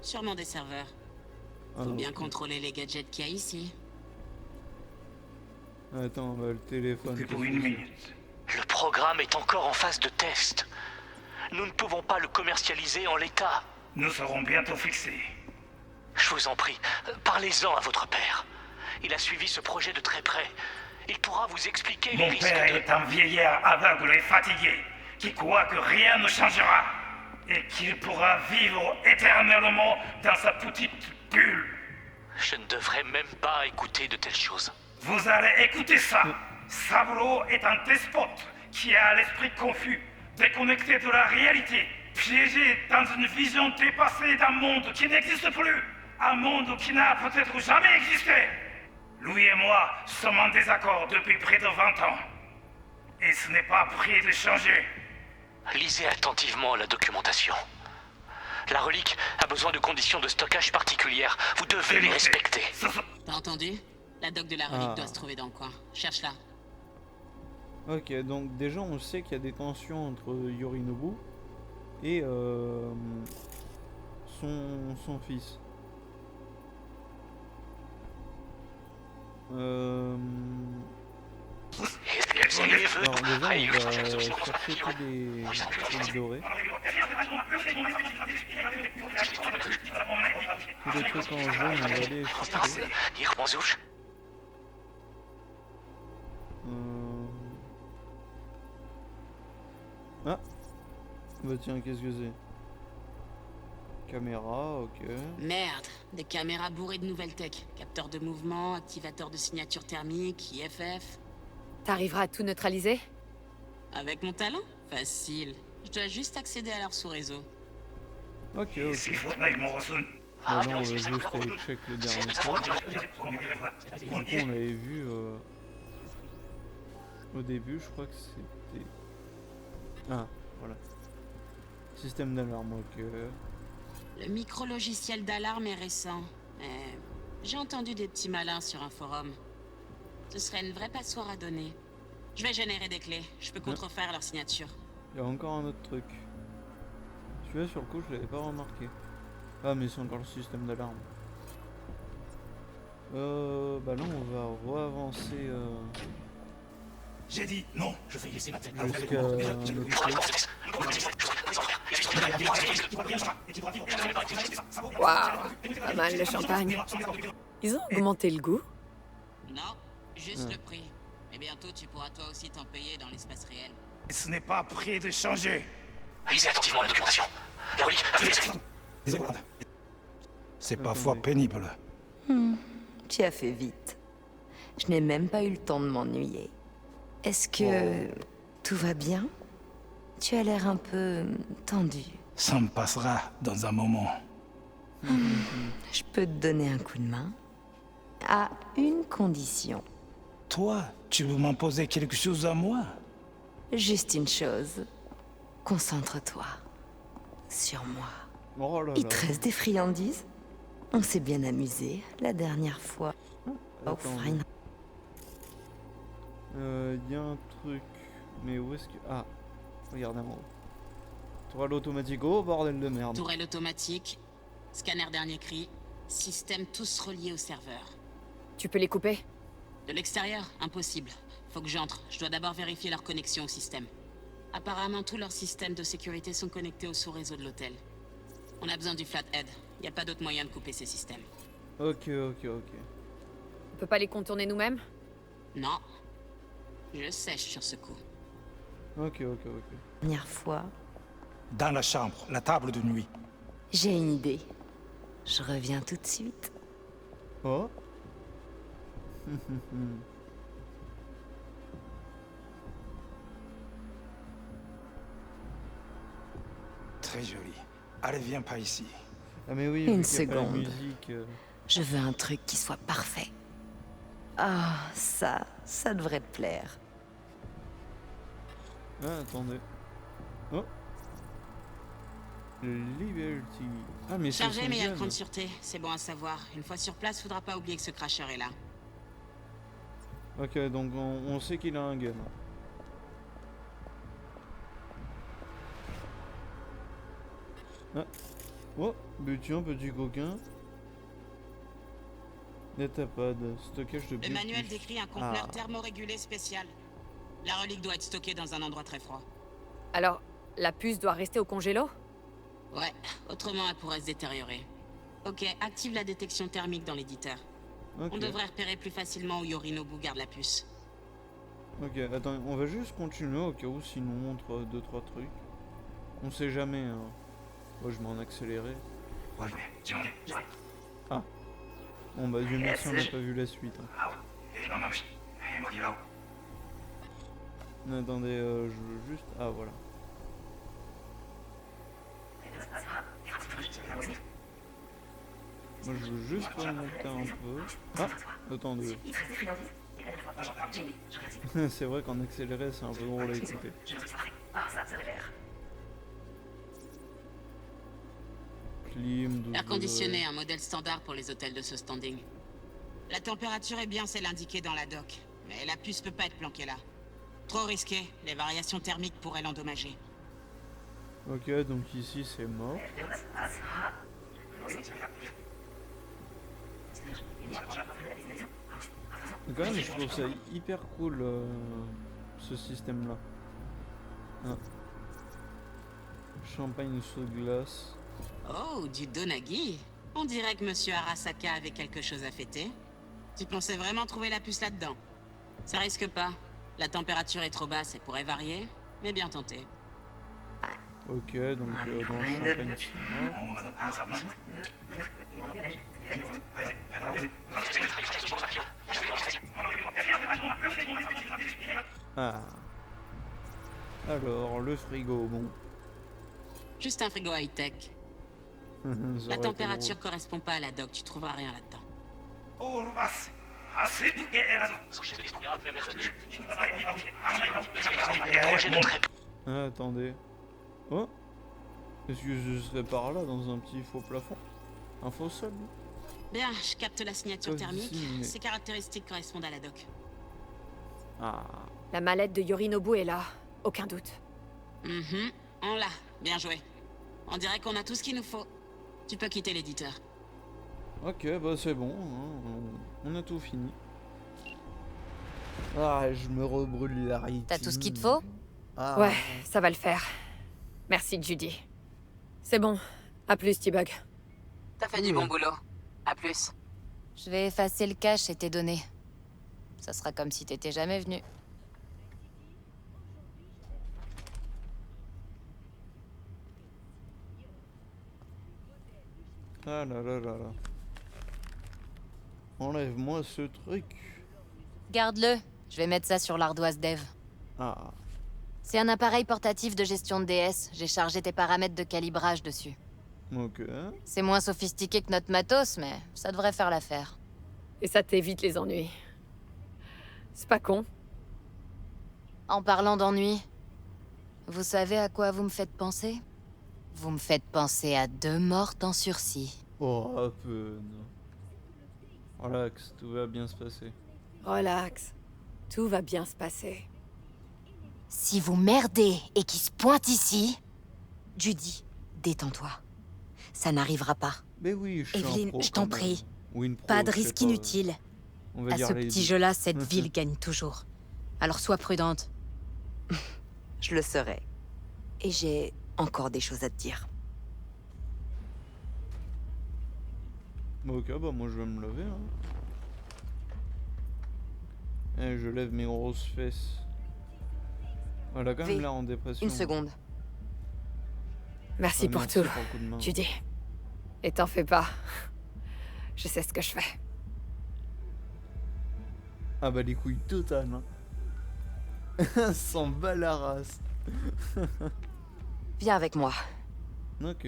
Sûrement des serveurs. Faut bien contrôler les gadgets qu'il y a ici. Attends, le téléphone. Que pour une minute. Le programme est encore en phase de test. Nous ne pouvons pas le commercialiser en l'état. Nous serons bientôt fixés. Je vous en prie, parlez-en à votre père. Il a suivi ce projet de très près. Il pourra vous expliquer les Mon risques père est un vieillard aveugle et fatigué, qui croit que rien ne changera, et qu'il pourra vivre éternellement dans sa petite bulle. Je ne devrais même pas écouter de telles choses. Vous allez écouter ça. Saburo est un despote qui a l'esprit confus, déconnecté de la réalité, piégé dans une vision dépassée d'un monde qui n'existe plus, un monde qui n'a peut-être jamais existé. Lui et moi sommes en désaccord depuis près de 20 ans. Et ce n'est pas prêt de changer. Lisez attentivement la documentation. La relique a besoin de conditions de stockage particulières. Vous devez les respecter. T'as entendu? La doc de la relique doit se trouver dans le coin. Cherche-la. Ok, donc déjà on sait qu'il y a des tensions entre Yorinobu et son fils. Alors déjà on va chercher tous les dorés. Tous les trucs en jaune, on va aller chercher. Ah bah tiens, qu'est-ce que c'est? Caméra, ok. Merde, des caméras bourrées de nouvelles tech. Capteur de mouvement, activateur de signature thermique, IFF. T'arriveras à tout neutraliser? Avec mon talent? Facile. Je dois juste accéder à leur sous-réseau. Ok, ok. Bah là on va juste aller check le dernier truc. Du coup on l'avait vu au début, je crois que c'était... Ah, voilà. Système d'alarme, ok. Le micro-logiciel d'alarme est récent, mais j'ai entendu des petits malins sur un forum. Ce serait une vraie passoire à donner. Je vais générer des clés, je peux contrefaire leur signature. Il y a encore un autre truc. Celui-là sur le coup je l'avais pas remarqué. Ah mais c'est encore le système d'alarme. Bah là on va re-avancer J'ai dit non, je vais laisser ma tête. jusqu'à Waouh, pas mal le champagne. Ils ont augmenté le goût? Non, juste le prix. Et bientôt tu pourras toi aussi t'en payer dans l'espace réel. Ce n'est pas prêt de changer. Lisez attentivement la documentation. La relique a C'est parfois pénible. Tu as fait vite. Je n'ai même pas eu le temps de m'ennuyer. Est-ce que tout va bien? Tu as l'air un peu tendu. Ça me passera dans un moment. Je peux te donner un coup de main. À une condition. Toi, tu veux m'imposer quelque chose à moi? Juste une chose. Concentre-toi. Sur moi. Oh là là. Il te reste des friandises? On s'est bien amusé la dernière fois. Y a un truc. Mais où est-ce que... Ah, regarde en haut. Tourelle automatique, oh bordel de merde. Tourelle automatique, scanner dernier cri, système tous reliés au serveur. Tu peux les couper? De l'extérieur, impossible. Faut que j'entre, je dois d'abord vérifier leur connexion au système. Apparemment, tous leurs systèmes de sécurité sont connectés au sous-réseau de l'hôtel. On a besoin du Flathead, y a pas d'autre moyen de couper ces systèmes. Ok, ok, ok. On peut pas les contourner nous-mêmes? Non. Je sèche sur ce coup. Ok, ok, ok. Dernière fois. Dans la chambre, la table de nuit. J'ai une idée. Je reviens tout de suite. Oh. Très joli. Allez, viens pas ici. Ah mais oui, une seconde. La musique, Je veux un truc qui soit parfait. Ah, ça devrait te plaire. Ah, attendez. Oh. Liberty. Ah mais c'est Chargé, mais il y a le gun. cran de sûreté. C'est bon à savoir. Une fois sur place, faudra pas oublier que ce crasher est là. Ok, donc on sait qu'il a un gun. Ah. Oh, but tiens, petit coquin. Netapad, stockage de Le biopuce. manuel décrit un conteneur Ah. thermorégulé spécial. La relique doit être stockée dans un endroit très froid. Alors, la puce doit rester au congélo? Ouais, autrement elle pourrait se détériorer. Ok, active la détection thermique dans l'éditeur. Ok. On devrait repérer plus facilement où Yorinobu garde la puce. Ok, attends, on va juste continuer au cas où s'il nous montre 2-3 trucs. On sait jamais, hein. Moi je m'en accélérer. Ah. Bon bah Dieu merci, on n'a pas vu la suite. Hein. Attendez, je veux juste... Ah voilà. Moi je veux juste remonter un peu. Ah, attendez. C'est vrai qu'en accéléré c'est un peu drôle à écouter. Clim, Air conditionné, un modèle standard pour les hôtels de ce standing. La température est bien celle indiquée dans la doc, mais la puce peut pas être planquée là. Trop risqué, les variations thermiques pourraient l'endommager. Ok, donc ici c'est mort. Mais quand même, je trouve ça hyper cool ce système là. Ah. Champagne sous glace. Oh, du Donagi. On dirait que Monsieur Arasaka avait quelque chose à fêter. Tu pensais vraiment trouver la puce là-dedans? Ça risque pas. La température est trop basse et pourrait varier, mais bien tenté. Ok, donc dans le champagne c'est mort. Ah. Alors, le frigo, bon. Juste un frigo high-tech. Ça La aurait été température correspond pas à la doc, tu trouveras rien là-dedans. Ah, attendez. Oh, est-ce que je serais par là dans un petit faux plafond? Un faux sol? Bien, je capte la signature Oh, thermique. si, mais- Ces caractéristiques correspondent à la doc. Ah. La mallette de Yorinobu est là, aucun doute. On l'a. Bien joué. On dirait qu'on a tout ce qu'il nous faut. Tu peux quitter l'éditeur. Ok, bah c'est bon, hein, on a tout fini. Ah, je me rebrûle la rétine. T'as tout ce qu'il te faut? Ah. Ouais, ça va le faire. Merci, Judy. C'est bon. À plus, T-Bug. T'as fait du bon boulot. À plus. Je vais effacer le cache et tes données. Ça sera comme si t'étais jamais venu. Ah là là là là. Enlève-moi ce truc. Garde-le. Je vais mettre ça sur l'ardoise dev. Ah. C'est un appareil portatif de gestion de DS. J'ai chargé tes paramètres de calibrage dessus. Ok. C'est moins sophistiqué que notre matos, mais ça devrait faire l'affaire. Et ça t'évite les ennuis. C'est pas con. En parlant d'ennui, vous savez à quoi vous me faites penser? Vous me faites penser à 2 mortes en sursis. Oh, un peu, non. Relax, tout va bien se passer. Relax. Tout va bien se passer. Si vous merdez et qu'il se pointe ici... Judy, détends-toi. Ça n'arrivera pas. Mais oui, je suis un Evelyn, pro je t'en quand même. prie. Ou une pro, Pas de je sais risque pas. inutile. On va À dire ce les petit deux. jeu-là, cette ville gagne toujours. Alors sois prudente. Je le serai. Et j'ai encore des choses à te dire. Bah, ok, bah moi je vais me lever. Hein. Et je lève mes grosses fesses. Voilà, quand même V, là en dépression. Une seconde. Merci Ah, pour merci tout, pour le coup de main. Judy. Et t'en fais pas. Je sais ce que je fais. Ah bah les couilles totales. Hein. S'en bat la race. Viens avec moi. Ok.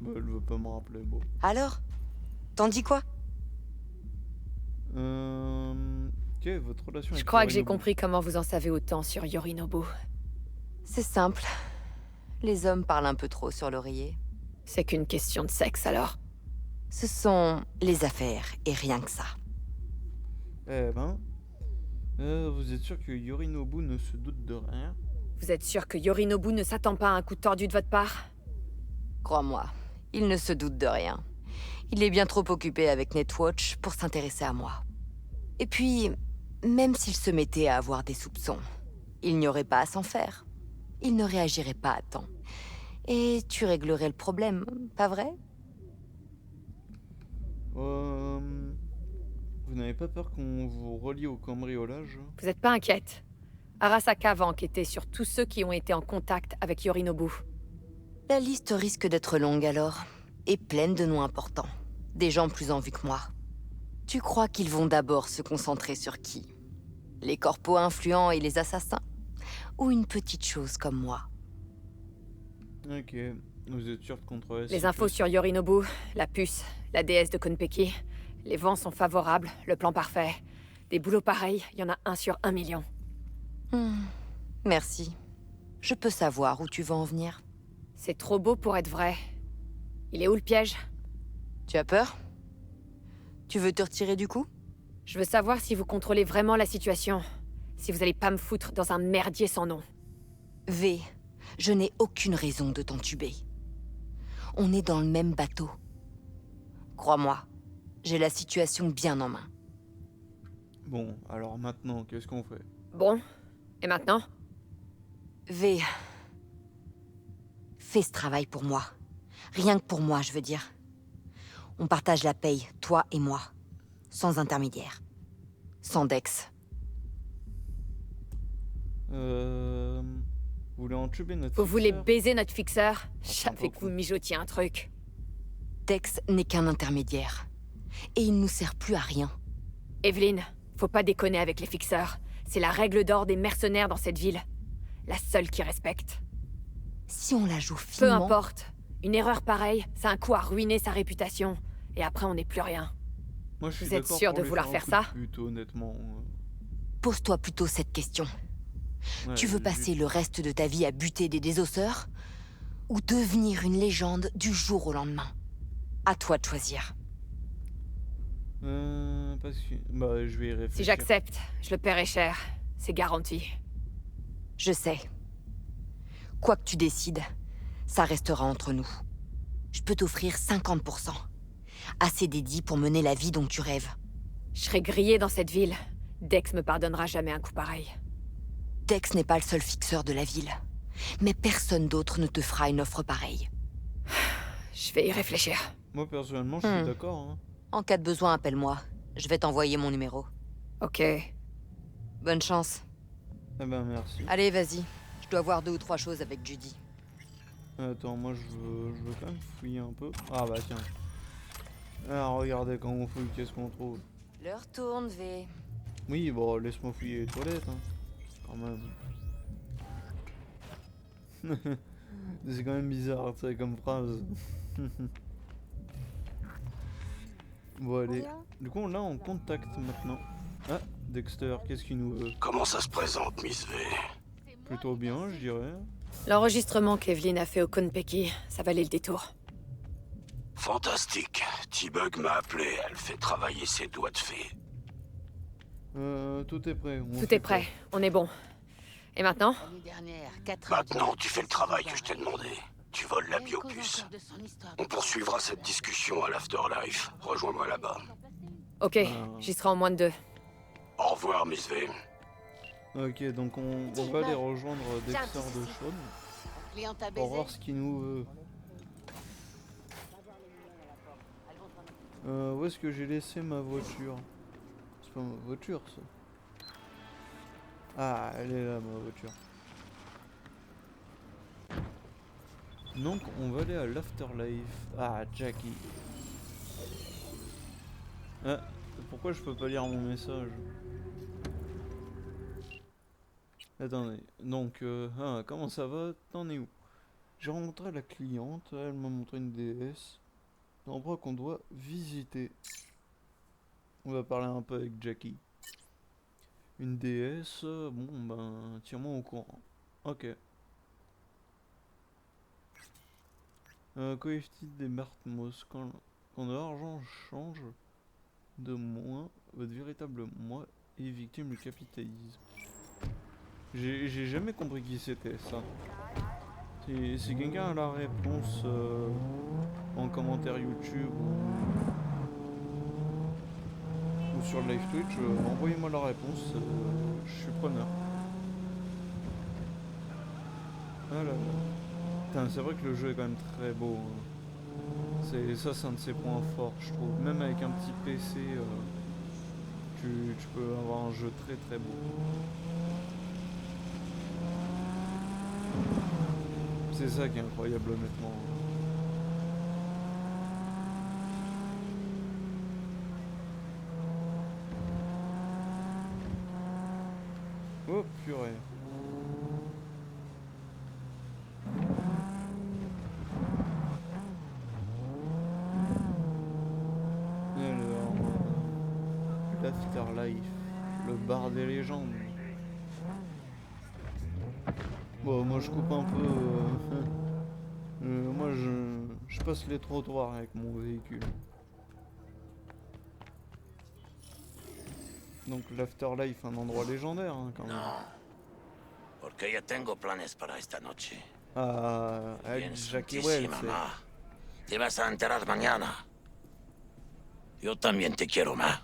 Bah elle veut pas me rappeler, bon. Alors? T'en dis quoi? Ok, votre relation Je avec crois que j'ai Yorinobu. compris comment vous en savez autant sur Yorinobu. C'est simple. Les hommes parlent un peu trop sur l'oreiller. C'est qu'une question de sexe, alors. Ce sont les affaires, et rien que ça. Eh ben... vous êtes sûr que Yorinobu ne se doute de rien? Vous êtes sûr que Yorinobu ne s'attend pas à un coup tordu de votre part? Crois-moi, il ne se doute de rien. Il est bien trop occupé avec Netwatch pour s'intéresser à moi. Et puis, même s'il se mettait à avoir des soupçons, il n'y aurait pas à s'en faire. Il ne réagirait pas à temps. Et tu réglerais le problème, pas vrai? Vous n'avez pas peur qu'on vous relie au cambriolage? Vous n'êtes pas inquiète. Arasaka va enquêter sur tous ceux qui ont été en contact avec Yorinobu. La liste risque d'être longue alors, et pleine de noms importants. Des gens plus en vue que moi. Tu crois qu'ils vont d'abord se concentrer sur qui? Les corpos influents et les assassins? Ou une petite chose comme moi? Ok, vous êtes sûr de contrôler Les infos sur Yorinobu, la puce, la déesse de Konpeki. Les vents sont favorables, le plan parfait. Des boulots pareils, il y en a 1 sur 1 million. Merci. Je peux savoir où tu vas en venir. C'est trop beau pour être vrai. Il est où le piège? Tu as peur? Tu veux te retirer du coup? Je veux savoir si vous contrôlez vraiment la situation. Si vous allez pas me foutre dans un merdier sans nom. V, je n'ai aucune raison de t'entuber. On est dans le même bateau. Crois-moi, j'ai la situation bien en main. Bon, alors maintenant, qu'est-ce qu'on fait? Bon, et maintenant? V, fais ce travail pour moi. Rien que pour moi, je veux dire. On partage la paye, toi et moi. Sans intermédiaire. Sans Dex. Vous voulez entuber notre Vous voulez fixeur? baiser notre fixeur? Je savais que vous mijotiez un truc. Dex n'est qu'un intermédiaire. Et il nous sert plus à rien. Evelyn, faut pas déconner avec les fixeurs. C'est la règle d'or des mercenaires dans cette ville. La seule qui respecte. Si on la joue Peu finement... importe. Une erreur pareille, c'est un coup à ruiner sa réputation. Et après, on n'est plus rien. Moi, je suis Vous êtes d'accord sûr pour de lui vouloir un faire coup ça? de pute, honnêtement. Pose-toi plutôt cette question. Ouais, Tu veux passer le reste de ta vie à buter des désosseurs? Ou devenir une légende du jour au lendemain? À toi de choisir. Parce que... Bah, je vais y réfléchir. Si j'accepte, je le paierai cher. C'est garanti. Je sais. Quoi que tu décides, ça restera entre nous. Je peux t'offrir 50%. Assez dédié pour mener la vie dont tu rêves. Je serai grillé dans cette ville. Dex me pardonnera jamais un coup pareil. Dex n'est pas le seul fixeur de la ville. Mais personne d'autre ne te fera une offre pareille. Je vais y réfléchir. Moi, personnellement, je suis d'accord. Hein. En cas de besoin, appelle-moi. Je vais t'envoyer mon numéro. Ok. Bonne chance. Eh ben, merci. Allez, vas-y. Je dois voir 2 ou 3 choses avec Judy. Attends, moi, je veux quand même fouiller un peu. Ah bah, tiens. Alors, regardez, quand on fouille, qu'est-ce qu'on trouve? L'heure tourne, V. Oui, bon, laisse-moi fouiller les toilettes, hein. Quand même. C'est quand même bizarre, tu sais, comme phrase. Bon, allez. Du coup, là, on contacte maintenant. Ah, Dexter, qu'est-ce qu'il nous veut? Comment ça se présente, Miss V? Plutôt bien, je dirais. L'enregistrement qu'Evelyn a fait au Konpeki, ça valait le détour. Fantastique. T-Bug m'a appelé, elle fait travailler ses doigts de fée. Tout est prêt. Tout est prêt, on est bon. Et maintenant? Maintenant, tu fais le travail que je t'ai demandé. Tu voles la biopuce. On poursuivra cette discussion à l'Afterlife. Rejoins-moi là-bas. Ok, j'y serai en moins de 2. Au revoir, Miss V. Ok, donc on va aller rejoindre Dexter de Shaun pour voir ce qu'il nous veut. Où est-ce que j'ai laissé ma voiture? C'est pas ma voiture, ça. Ah, elle est là, ma voiture. Donc, on va aller à l'Afterlife. Ah, Jackie. Ah, pourquoi je peux pas lire mon message? Attendez, donc, comment ça va? T'en es où? J'ai rencontré la cliente, elle m'a montré une déesse. L'endroit qu'on doit visiter. On va parler un peu avec Jackie. Une déesse, bon ben, tiens-moi au courant. Ok. Coefficient des Martmos. Quand l'argent change de moins, votre véritable moi est victime du capitalisme. J'ai jamais compris qui c'était ça. Si quelqu'un a la réponse en commentaire YouTube ou sur le live Twitch, envoyez-moi la réponse, je suis preneur. Ah là là. Putain, c'est vrai que le jeu est quand même très beau. Hein. C'est un de ses points forts, je trouve. Même avec un petit PC, tu peux avoir un jeu très très beau. C'est ça qui est incroyable, honnêtement. Oh purée. Alors, l'Afterlife, le bar des légendes. Bon, moi je coupe un peu. Moi je passe les trottoirs avec mon véhicule. Donc l'Afterlife, un endroit légendaire hein, quand même. Non, porque ya tengo planes para esta noche. Ah, avec Jackie Wells. Mamá. Te vas a enterar mañana. Yo también te quiero, ma.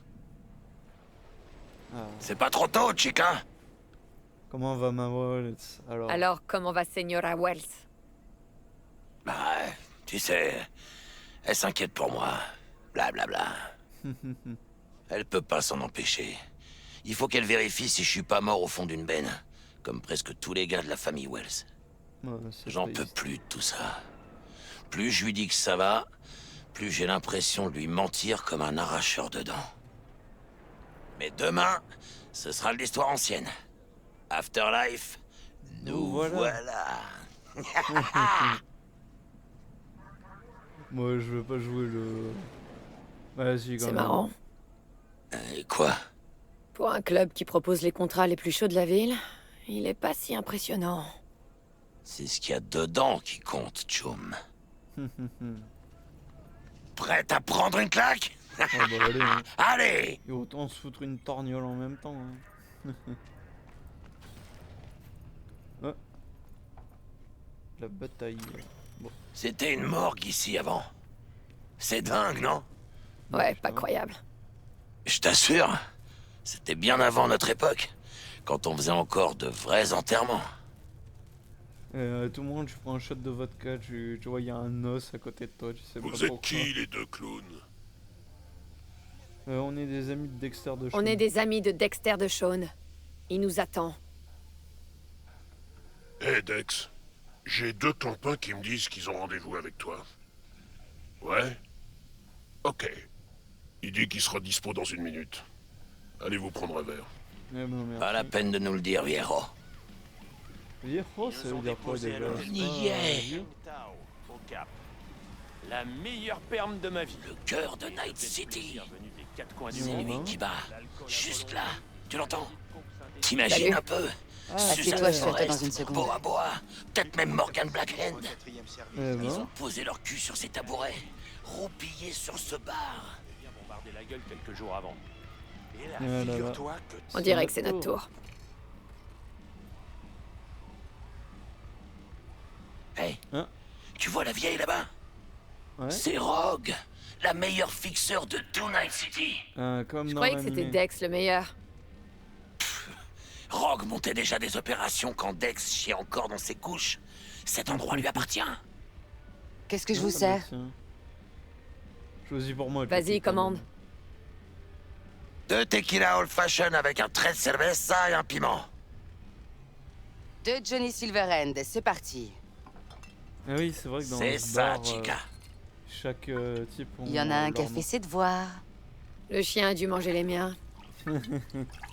Ah. C'est pas trop tôt, chica. Comment va ma Wells Alors, comment va Señora Wells? Bah, tu sais, elle s'inquiète pour moi. Blablabla. Elle peut pas s'en empêcher. Il faut qu'elle vérifie si je suis pas mort au fond d'une benne, comme presque tous les gars de la famille Wells. Ouais, j'en peux plus de tout ça. Plus je lui dis que ça va, plus j'ai l'impression de lui mentir comme un arracheur de dents. Mais demain, ce sera l'histoire ancienne. Afterlife, nous voilà. Moi, je veux pas jouer le... Vas-y, quand même. C'est marrant. Quoi? Pour un club qui propose les contrats les plus chauds de la ville, il est pas si impressionnant. C'est ce qu'il y a dedans qui compte, Chum. Prête à prendre une claque? Ah bah allez, hein. Allez! Et autant se foutre une torgnole en même temps. Hein. Ah. La bataille. Bon. C'était une morgue ici avant. C'est dingue, non? Ouais, pas croyable. Je t'assure, c'était bien avant notre époque, quand on faisait encore de vrais enterrements. Tout le monde, tu prends un shot de vodka, tu vois, il y a un os à côté de toi, tu sais pas pourquoi. Vous êtes qui, les deux clowns? On est des amis de Dexter de Shaun. On est des amis de Dexter de Shaun. Il nous attend. Hé, Dex. J'ai deux clampins qui me disent qu'ils ont rendez-vous avec toi. Ouais? Ok. Il dit qu'il sera dispo dans 1 minute. Allez vous prendre un verre. Eh ben, Pas la peine de nous le dire, Viejo. Viejo, ça veut dire quoi déjà? Nier. Au Cap. La meilleure perme de ma vie. Le cœur de Night City. C'est lui qui bat. Juste là. Tu l'entends? T'imagines un peu? Assieds-toi, je fais dans une seconde. Boa Boa, peut-être même Morgan Blackhand. Ils ont posé leur cul sur ces tabourets, roupillés sur ce bar. Bien bombardé la gueule quelques jours avant. Et là, figure-toi que on dirait que c'est notre tour. Hey, tu vois la vieille là-bas? Ouais. C'est Rogue, la meilleure fixeur de tout Night City. Comme je dans croyais que c'était Dex le meilleur. Rogue montait déjà des opérations quand Dex chiait encore dans ses couches. Cet endroit lui appartient. Qu'est-ce que je vous sers? Choisis pour moi. Vas-y, commande. 2 tequila old fashion avec un trait de cerveza et un piment. 2 Johnny Silverhand, c'est parti. Ah oui, c'est vrai que dans c'est ce ça, bar, chica. Chaque type... Il y en a un qui a fait ses devoirs. Le chien a dû manger les miens.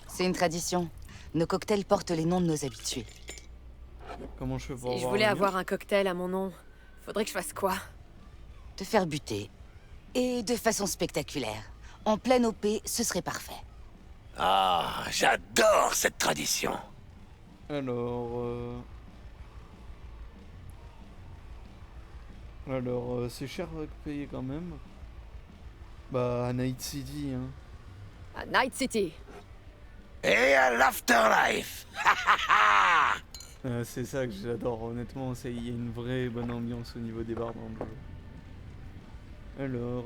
C'est une tradition. Nos cocktails portent les noms de nos habitués. Comment je fais pour Si je voulais avoir un cocktail à mon nom, faudrait que je fasse quoi? Te faire buter. Et de façon spectaculaire. En pleine OP, ce serait parfait. Ah, j'adore cette tradition. Alors... Alors, c'est cher à payer quand même. Bah, à Night City, hein. À Night City. Et à l'Afterlife. C'est ça que j'adore, honnêtement, il y a une vraie bonne ambiance au niveau des bars dans le jeu. Alors,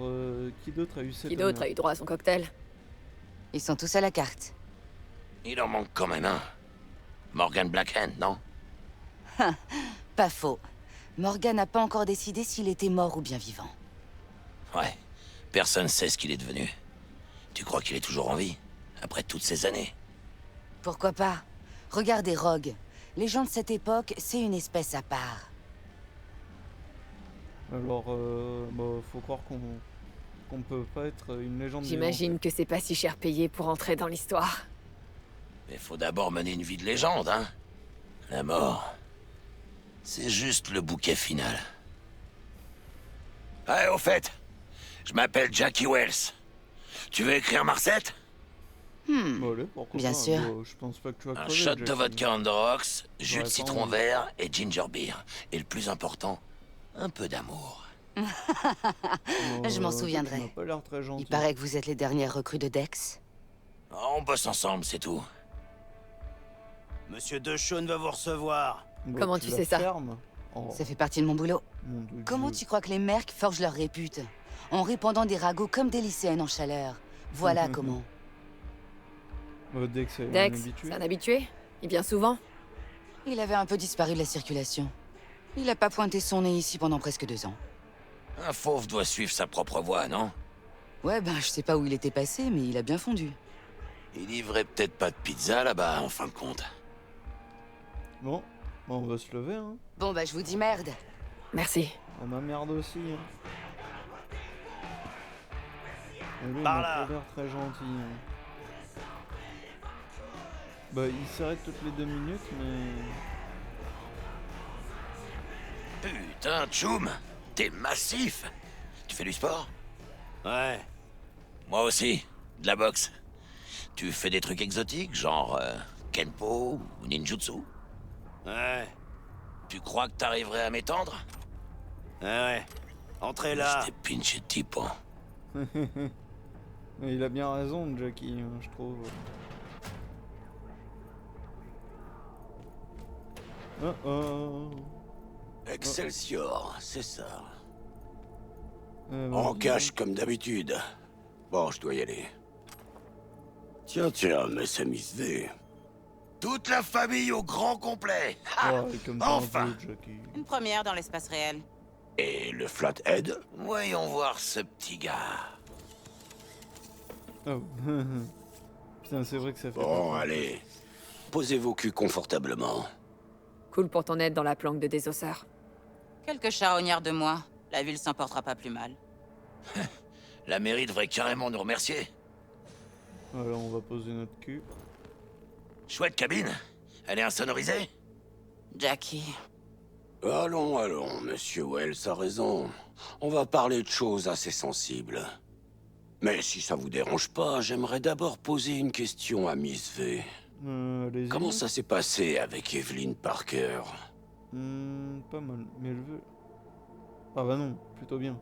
qui d'autre a eu cet Qui d'autre honneur a eu droit à son cocktail? Ils sont tous à la carte. Il en manque quand même un. Morgan Blackhand, non? Pas faux. Morgan n'a pas encore décidé s'il était mort ou bien vivant. Ouais. Personne sait ce qu'il est devenu. Tu crois qu'il est toujours en vie? Après toutes ces années? Pourquoi pas? Regardez Rogue. Les gens de cette époque, c'est une espèce à part. Alors, bah, faut croire qu'on peut pas être une légende. J'imagine que c'est pas si cher payé pour entrer dans l'histoire. Mais faut d'abord mener une vie de légende, hein? La mort, c'est juste le bouquet final. Ah, au fait, je m'appelle Jackie Wells. Tu veux écrire ma recette? Allez, pourquoi Bien pas. sûr. Bah, je pense pas que tu vas Un crever, shot de Jackie. vodka on the rocks, jus de Ouais, citron attends. vert et ginger beer. Et le plus important, un peu d'amour. Je m'en Tu souviendrai. m'as pas l'air très gentil. Il paraît que vous êtes les dernières recrues de Dex. On bosse ensemble, c'est tout. Monsieur DeShawn va vous recevoir. Bah, Comment tu la sais ça? fermes. Oh, Ça fait partie de mon boulot. mon Dieu. Comment tu crois que les mercs forgent leur répute? En répandant des ragots comme des lycéennes en chaleur. Voilà comment. Dex, est un Dex, habitué. c'est un habitué? Il vient souvent? Il avait un peu disparu de la circulation. Il a pas pointé son nez ici pendant presque 2 ans. Un fauve doit suivre sa propre voie, non? Ouais, ben je sais pas où il était passé, mais il a bien fondu. Il livrait peut-être pas de pizza là-bas, en fin de compte. Bon, bah, on va se lever, hein. Bon bah je vous dis merde. Merci. On a merde aussi, hein. Et lui, il Par m'a là. pas l'air très gentil, hein. Bah, il s'arrête toutes les 2 minutes, mais... Putain, Tchoum, t'es massif. Tu fais du sport? Ouais. Moi aussi, de la boxe. Tu fais des trucs exotiques, genre Kenpo ou Ninjutsu? Ouais. Tu crois que t'arriverais à m'étendre? Ouais. Entrez là. C'était pinche type, hein. Mais il a bien raison, Jackie, hein, je trouve. Oh. Excelsior, c'est ça. Vas-y. En cache comme d'habitude. Bon, je dois y aller. Tiens, mais c'est Miss V. Toute la famille au grand complet. Oh, et comme par Enfin. hasard, Jackie. Une première dans l'espace réel. Et le Flathead? Voyons voir ce petit gars. Oh. Putain, c'est vrai que ça fait... Bon, allez. Posez vos culs confortablement. Cool pour ton aide dans la planque de désosseur. Quelques charognards de moins. La ville s'en portera pas plus mal. La mairie devrait carrément nous remercier. Alors, on va poser notre cul. Chouette cabine. Elle est insonorisée? Jackie. Allons, monsieur Wells a raison. On va parler de choses assez sensibles. Mais si ça vous dérange pas, j'aimerais d'abord poser une question à Miss V. Allez-y. Comment ça s'est passé avec Evelyn Parker? Pas mal, mais elle veut... Ah bah non, plutôt bien.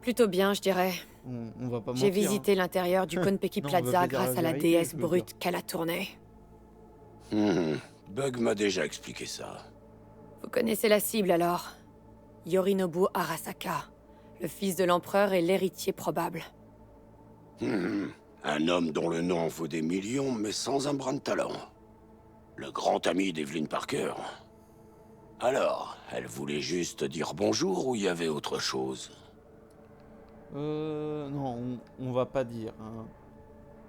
Plutôt bien, je dirais. On va pas mentir. J'ai visité l'intérieur du Konpeki Non, on va Plaza pas dire grâce à la vérité, déesse je veux brute dire. qu'elle a tournée. Bug m'a déjà expliqué ça. Vous connaissez la cible alors? Yorinobu Arasaka, le fils de l'empereur et l'héritier probable. Un homme dont le nom vaut des millions, mais sans un brin de talent. Le grand ami d'Evelyn Parker. Alors, elle voulait juste dire bonjour ou il y avait autre chose? Non, on va pas dire. Hein.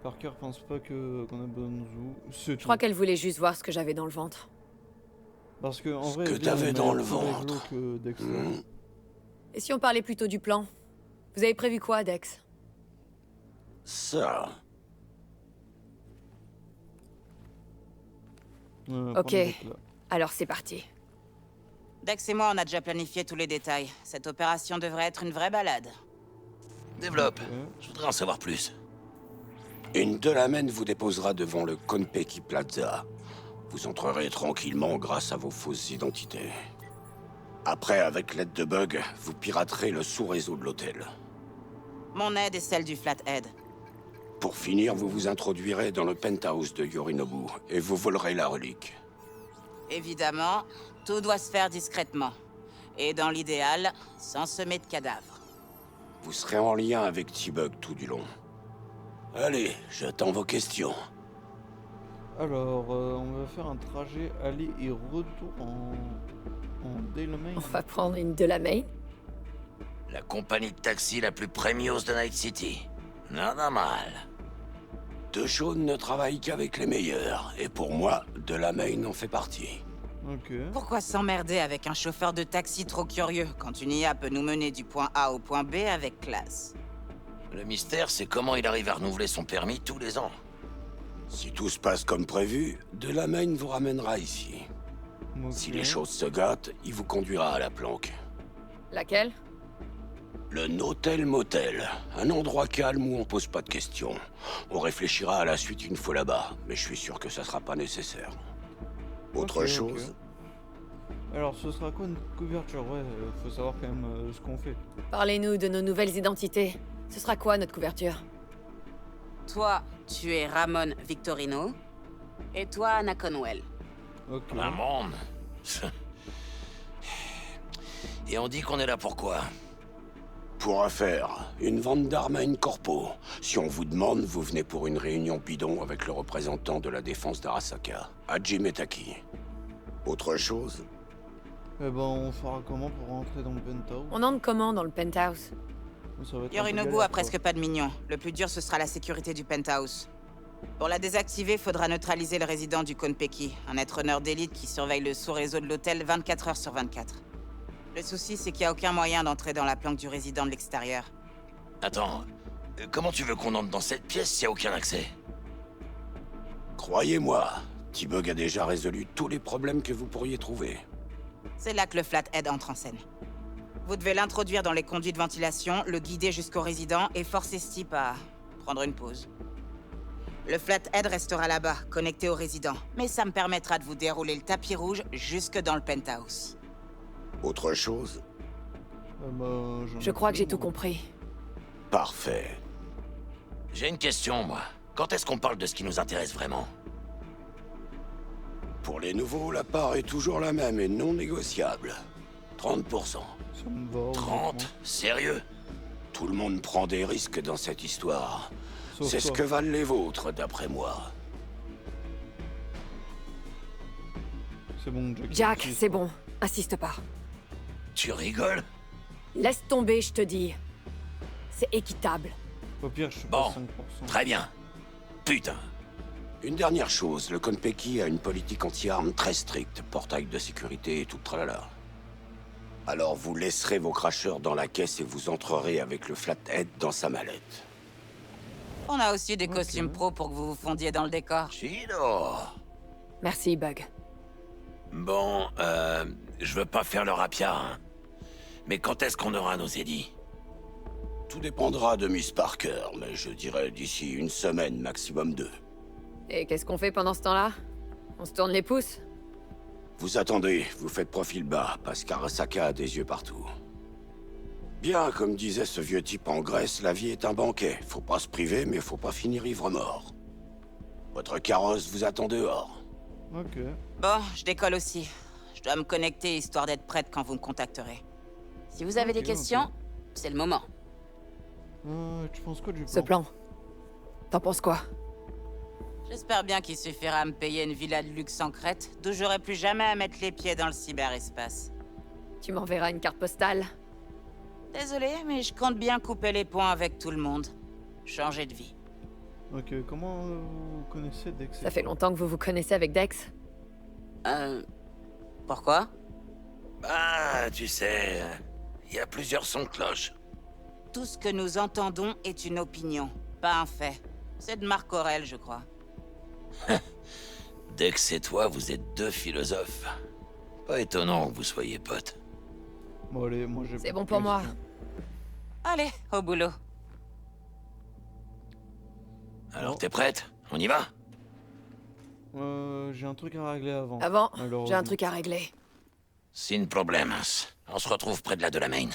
Parker pense pas qu'on a besoin de nous. C'est Je tout. crois qu'elle voulait juste voir ce que j'avais dans le ventre. Parce que, en Ce vrai, que Evelyn, t'avais elle dans m'a le plus réglo ventre. que Dexter. Et si on parlait plutôt du plan? Vous avez prévu quoi, Dex? Ça. Ok, alors c'est parti. Dex et moi, on a déjà planifié tous les détails. Cette opération devrait être une vraie balade. Développe. Je voudrais en savoir plus. Une Delamain vous déposera devant le Konpeki Plaza. Vous entrerez tranquillement grâce à vos fausses identités. Après, avec l'aide de Bug, vous piraterez le sous-réseau de l'hôtel. Mon aide est celle du Flathead. Pour finir, vous vous introduirez dans le penthouse de Yorinobu et vous volerez la relique. Évidemment, tout doit se faire discrètement. Et dans l'idéal, sans semer de cadavres. Vous serez en lien avec T-Bug tout du long. Allez, j'attends vos questions. Alors, on va faire un trajet aller et retour en Delamain. On va prendre une Delamain. La compagnie de taxi la plus premios de Night City. Nada mal. Deux ne travaille qu'avec les meilleurs, et pour moi, Delamain en fait partie. Ok. Pourquoi s'emmerder avec un chauffeur de taxi trop curieux quand une IA peut nous mener du point A au point B avec classe? Le mystère, c'est comment il arrive à renouveler son permis tous les ans. Si tout se passe comme prévu, Delamain vous ramènera ici. Okay. Si les choses se gâtent, il vous conduira à la planque. Laquelle? Le Notel Motel, un endroit calme où on pose pas de questions. On réfléchira à la suite une fois là-bas, mais je suis sûr que ça sera pas nécessaire. Autre chose? Alors, ce sera quoi une couverture? Ouais, faut savoir quand même ce qu'on fait. Parlez-nous de nos nouvelles identités. Ce sera quoi notre couverture? Toi, tu es Ramon Victorino. Et toi, Anna Conwell. Ok. Ramon. Et on dit qu'on est là pour quoi? Pour affaire, une vente d'armes à une corpo. Si on vous demande, vous venez pour une réunion bidon avec le représentant de la défense d'Arasaka, Haji Metaki. Autre chose? Eh ben, on fera comment pour rentrer dans le penthouse? On entre comment dans le penthouse? Yorinobu a presque pas de minions. Le plus dur, ce sera la sécurité du penthouse. Pour la désactiver, faudra neutraliser le résident du Konpeki, un être-honneur d'élite qui surveille le sous-réseau de l'hôtel 24 heures sur 24. Le souci, c'est qu'il n'y a aucun moyen d'entrer dans la planque du résident de l'extérieur. Attends, comment tu veux qu'on entre dans cette pièce s'il n'y a aucun accès? Croyez-moi, T-Bug a déjà résolu tous les problèmes que vous pourriez trouver. C'est là que le Flathead entre en scène. Vous devez l'introduire dans les conduits de ventilation, le guider jusqu'au résident et forcer ce type à prendre une pause. Le Flathead restera là-bas, connecté au résident, mais ça me permettra de vous dérouler le tapis rouge jusque dans le penthouse. Autre chose? Je crois que j'ai tout compris. Parfait. J'ai une question, moi. Quand est-ce qu'on parle de ce qui nous intéresse vraiment? Pour les nouveaux, la part est toujours la même et non négociable. 30%. 30? Sérieux? Tout le monde prend des risques dans cette histoire. C'est ce que valent les vôtres, d'après moi. C'est bon, Jack. Jack, c'est bon. Insiste pas. Tu rigoles? Laisse tomber, je te dis. C'est équitable. Au pire, je suis bon, pas 5%. Très bien. Putain. Une dernière chose, le Konpeki a une politique anti-armes très stricte, portail de sécurité et tout tralala. Alors vous laisserez vos cracheurs dans la caisse et vous entrerez avec le Flathead dans sa mallette. On a aussi des costumes pro pour que vous vous fondiez dans le décor. Chino. Merci, Bug. Bon, je veux pas faire le rapia, hein. Mais quand est-ce qu'on aura nos édits? Tout dépendra de Miss Parker, mais je dirais d'ici une semaine, maximum 2. Et qu'est-ce qu'on fait pendant ce temps-là? On se tourne les pouces? Vous attendez, vous faites profil bas, parce qu'Arasaka a des yeux partout. Bien, comme disait ce vieux type en Grèce, la vie est un banquet. Faut pas se priver, mais faut pas finir ivre-mort. Votre carrosse vous attend dehors. Ok. Bon, je décolle aussi. Je dois me connecter histoire d'être prête quand vous me contacterez. Si vous avez des questions, c'est le moment. Tu penses quoi du plan? Ce plan. T'en penses quoi? J'espère bien qu'il suffira à me payer une villa de luxe en Crète, d'où j'aurai plus jamais à mettre les pieds dans le cyberespace. Tu m'enverras une carte postale? Désolé, mais je compte bien couper les ponts avec tout le monde. Changer de vie. Ok, comment vous connaissez Dex? Ça fait longtemps que vous vous connaissez avec Dex? Pourquoi? Bah, tu sais, il y a plusieurs sons de cloche. Tout ce que nous entendons est une opinion, pas un fait. C'est de Marc Aurèle, je crois. Dex et toi, vous êtes deux philosophes. Pas étonnant que vous soyez potes. Bon, allez, moi j'ai. C'est bon pour moi. Allez, au boulot. Alors, t'es prête? On y va? J'ai un truc à régler avant. J'ai un truc à régler. Sin problemas. On se retrouve près de la Main.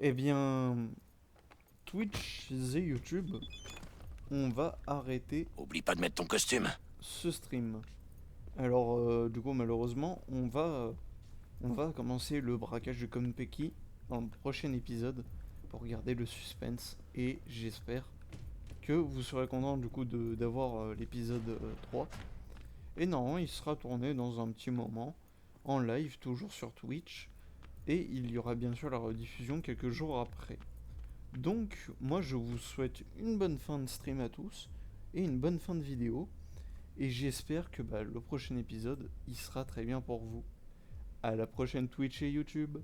Eh bien, Twitch et YouTube, on va arrêter. Oublie pas de mettre ton costume. Ce stream. Alors, du coup, malheureusement, on va commencer le braquage de Konpeki dans le prochain épisode pour garder le suspense. Et j'espère que vous serez content du coup d'avoir l'épisode 3. Et non, il sera tourné dans un petit moment en live, toujours sur Twitch. Et il y aura bien sûr la rediffusion quelques jours après. Donc, moi je vous souhaite une bonne fin de stream à tous et une bonne fin de vidéo. Et j'espère que le prochain épisode, il sera très bien pour vous. À la prochaine Twitch et YouTube.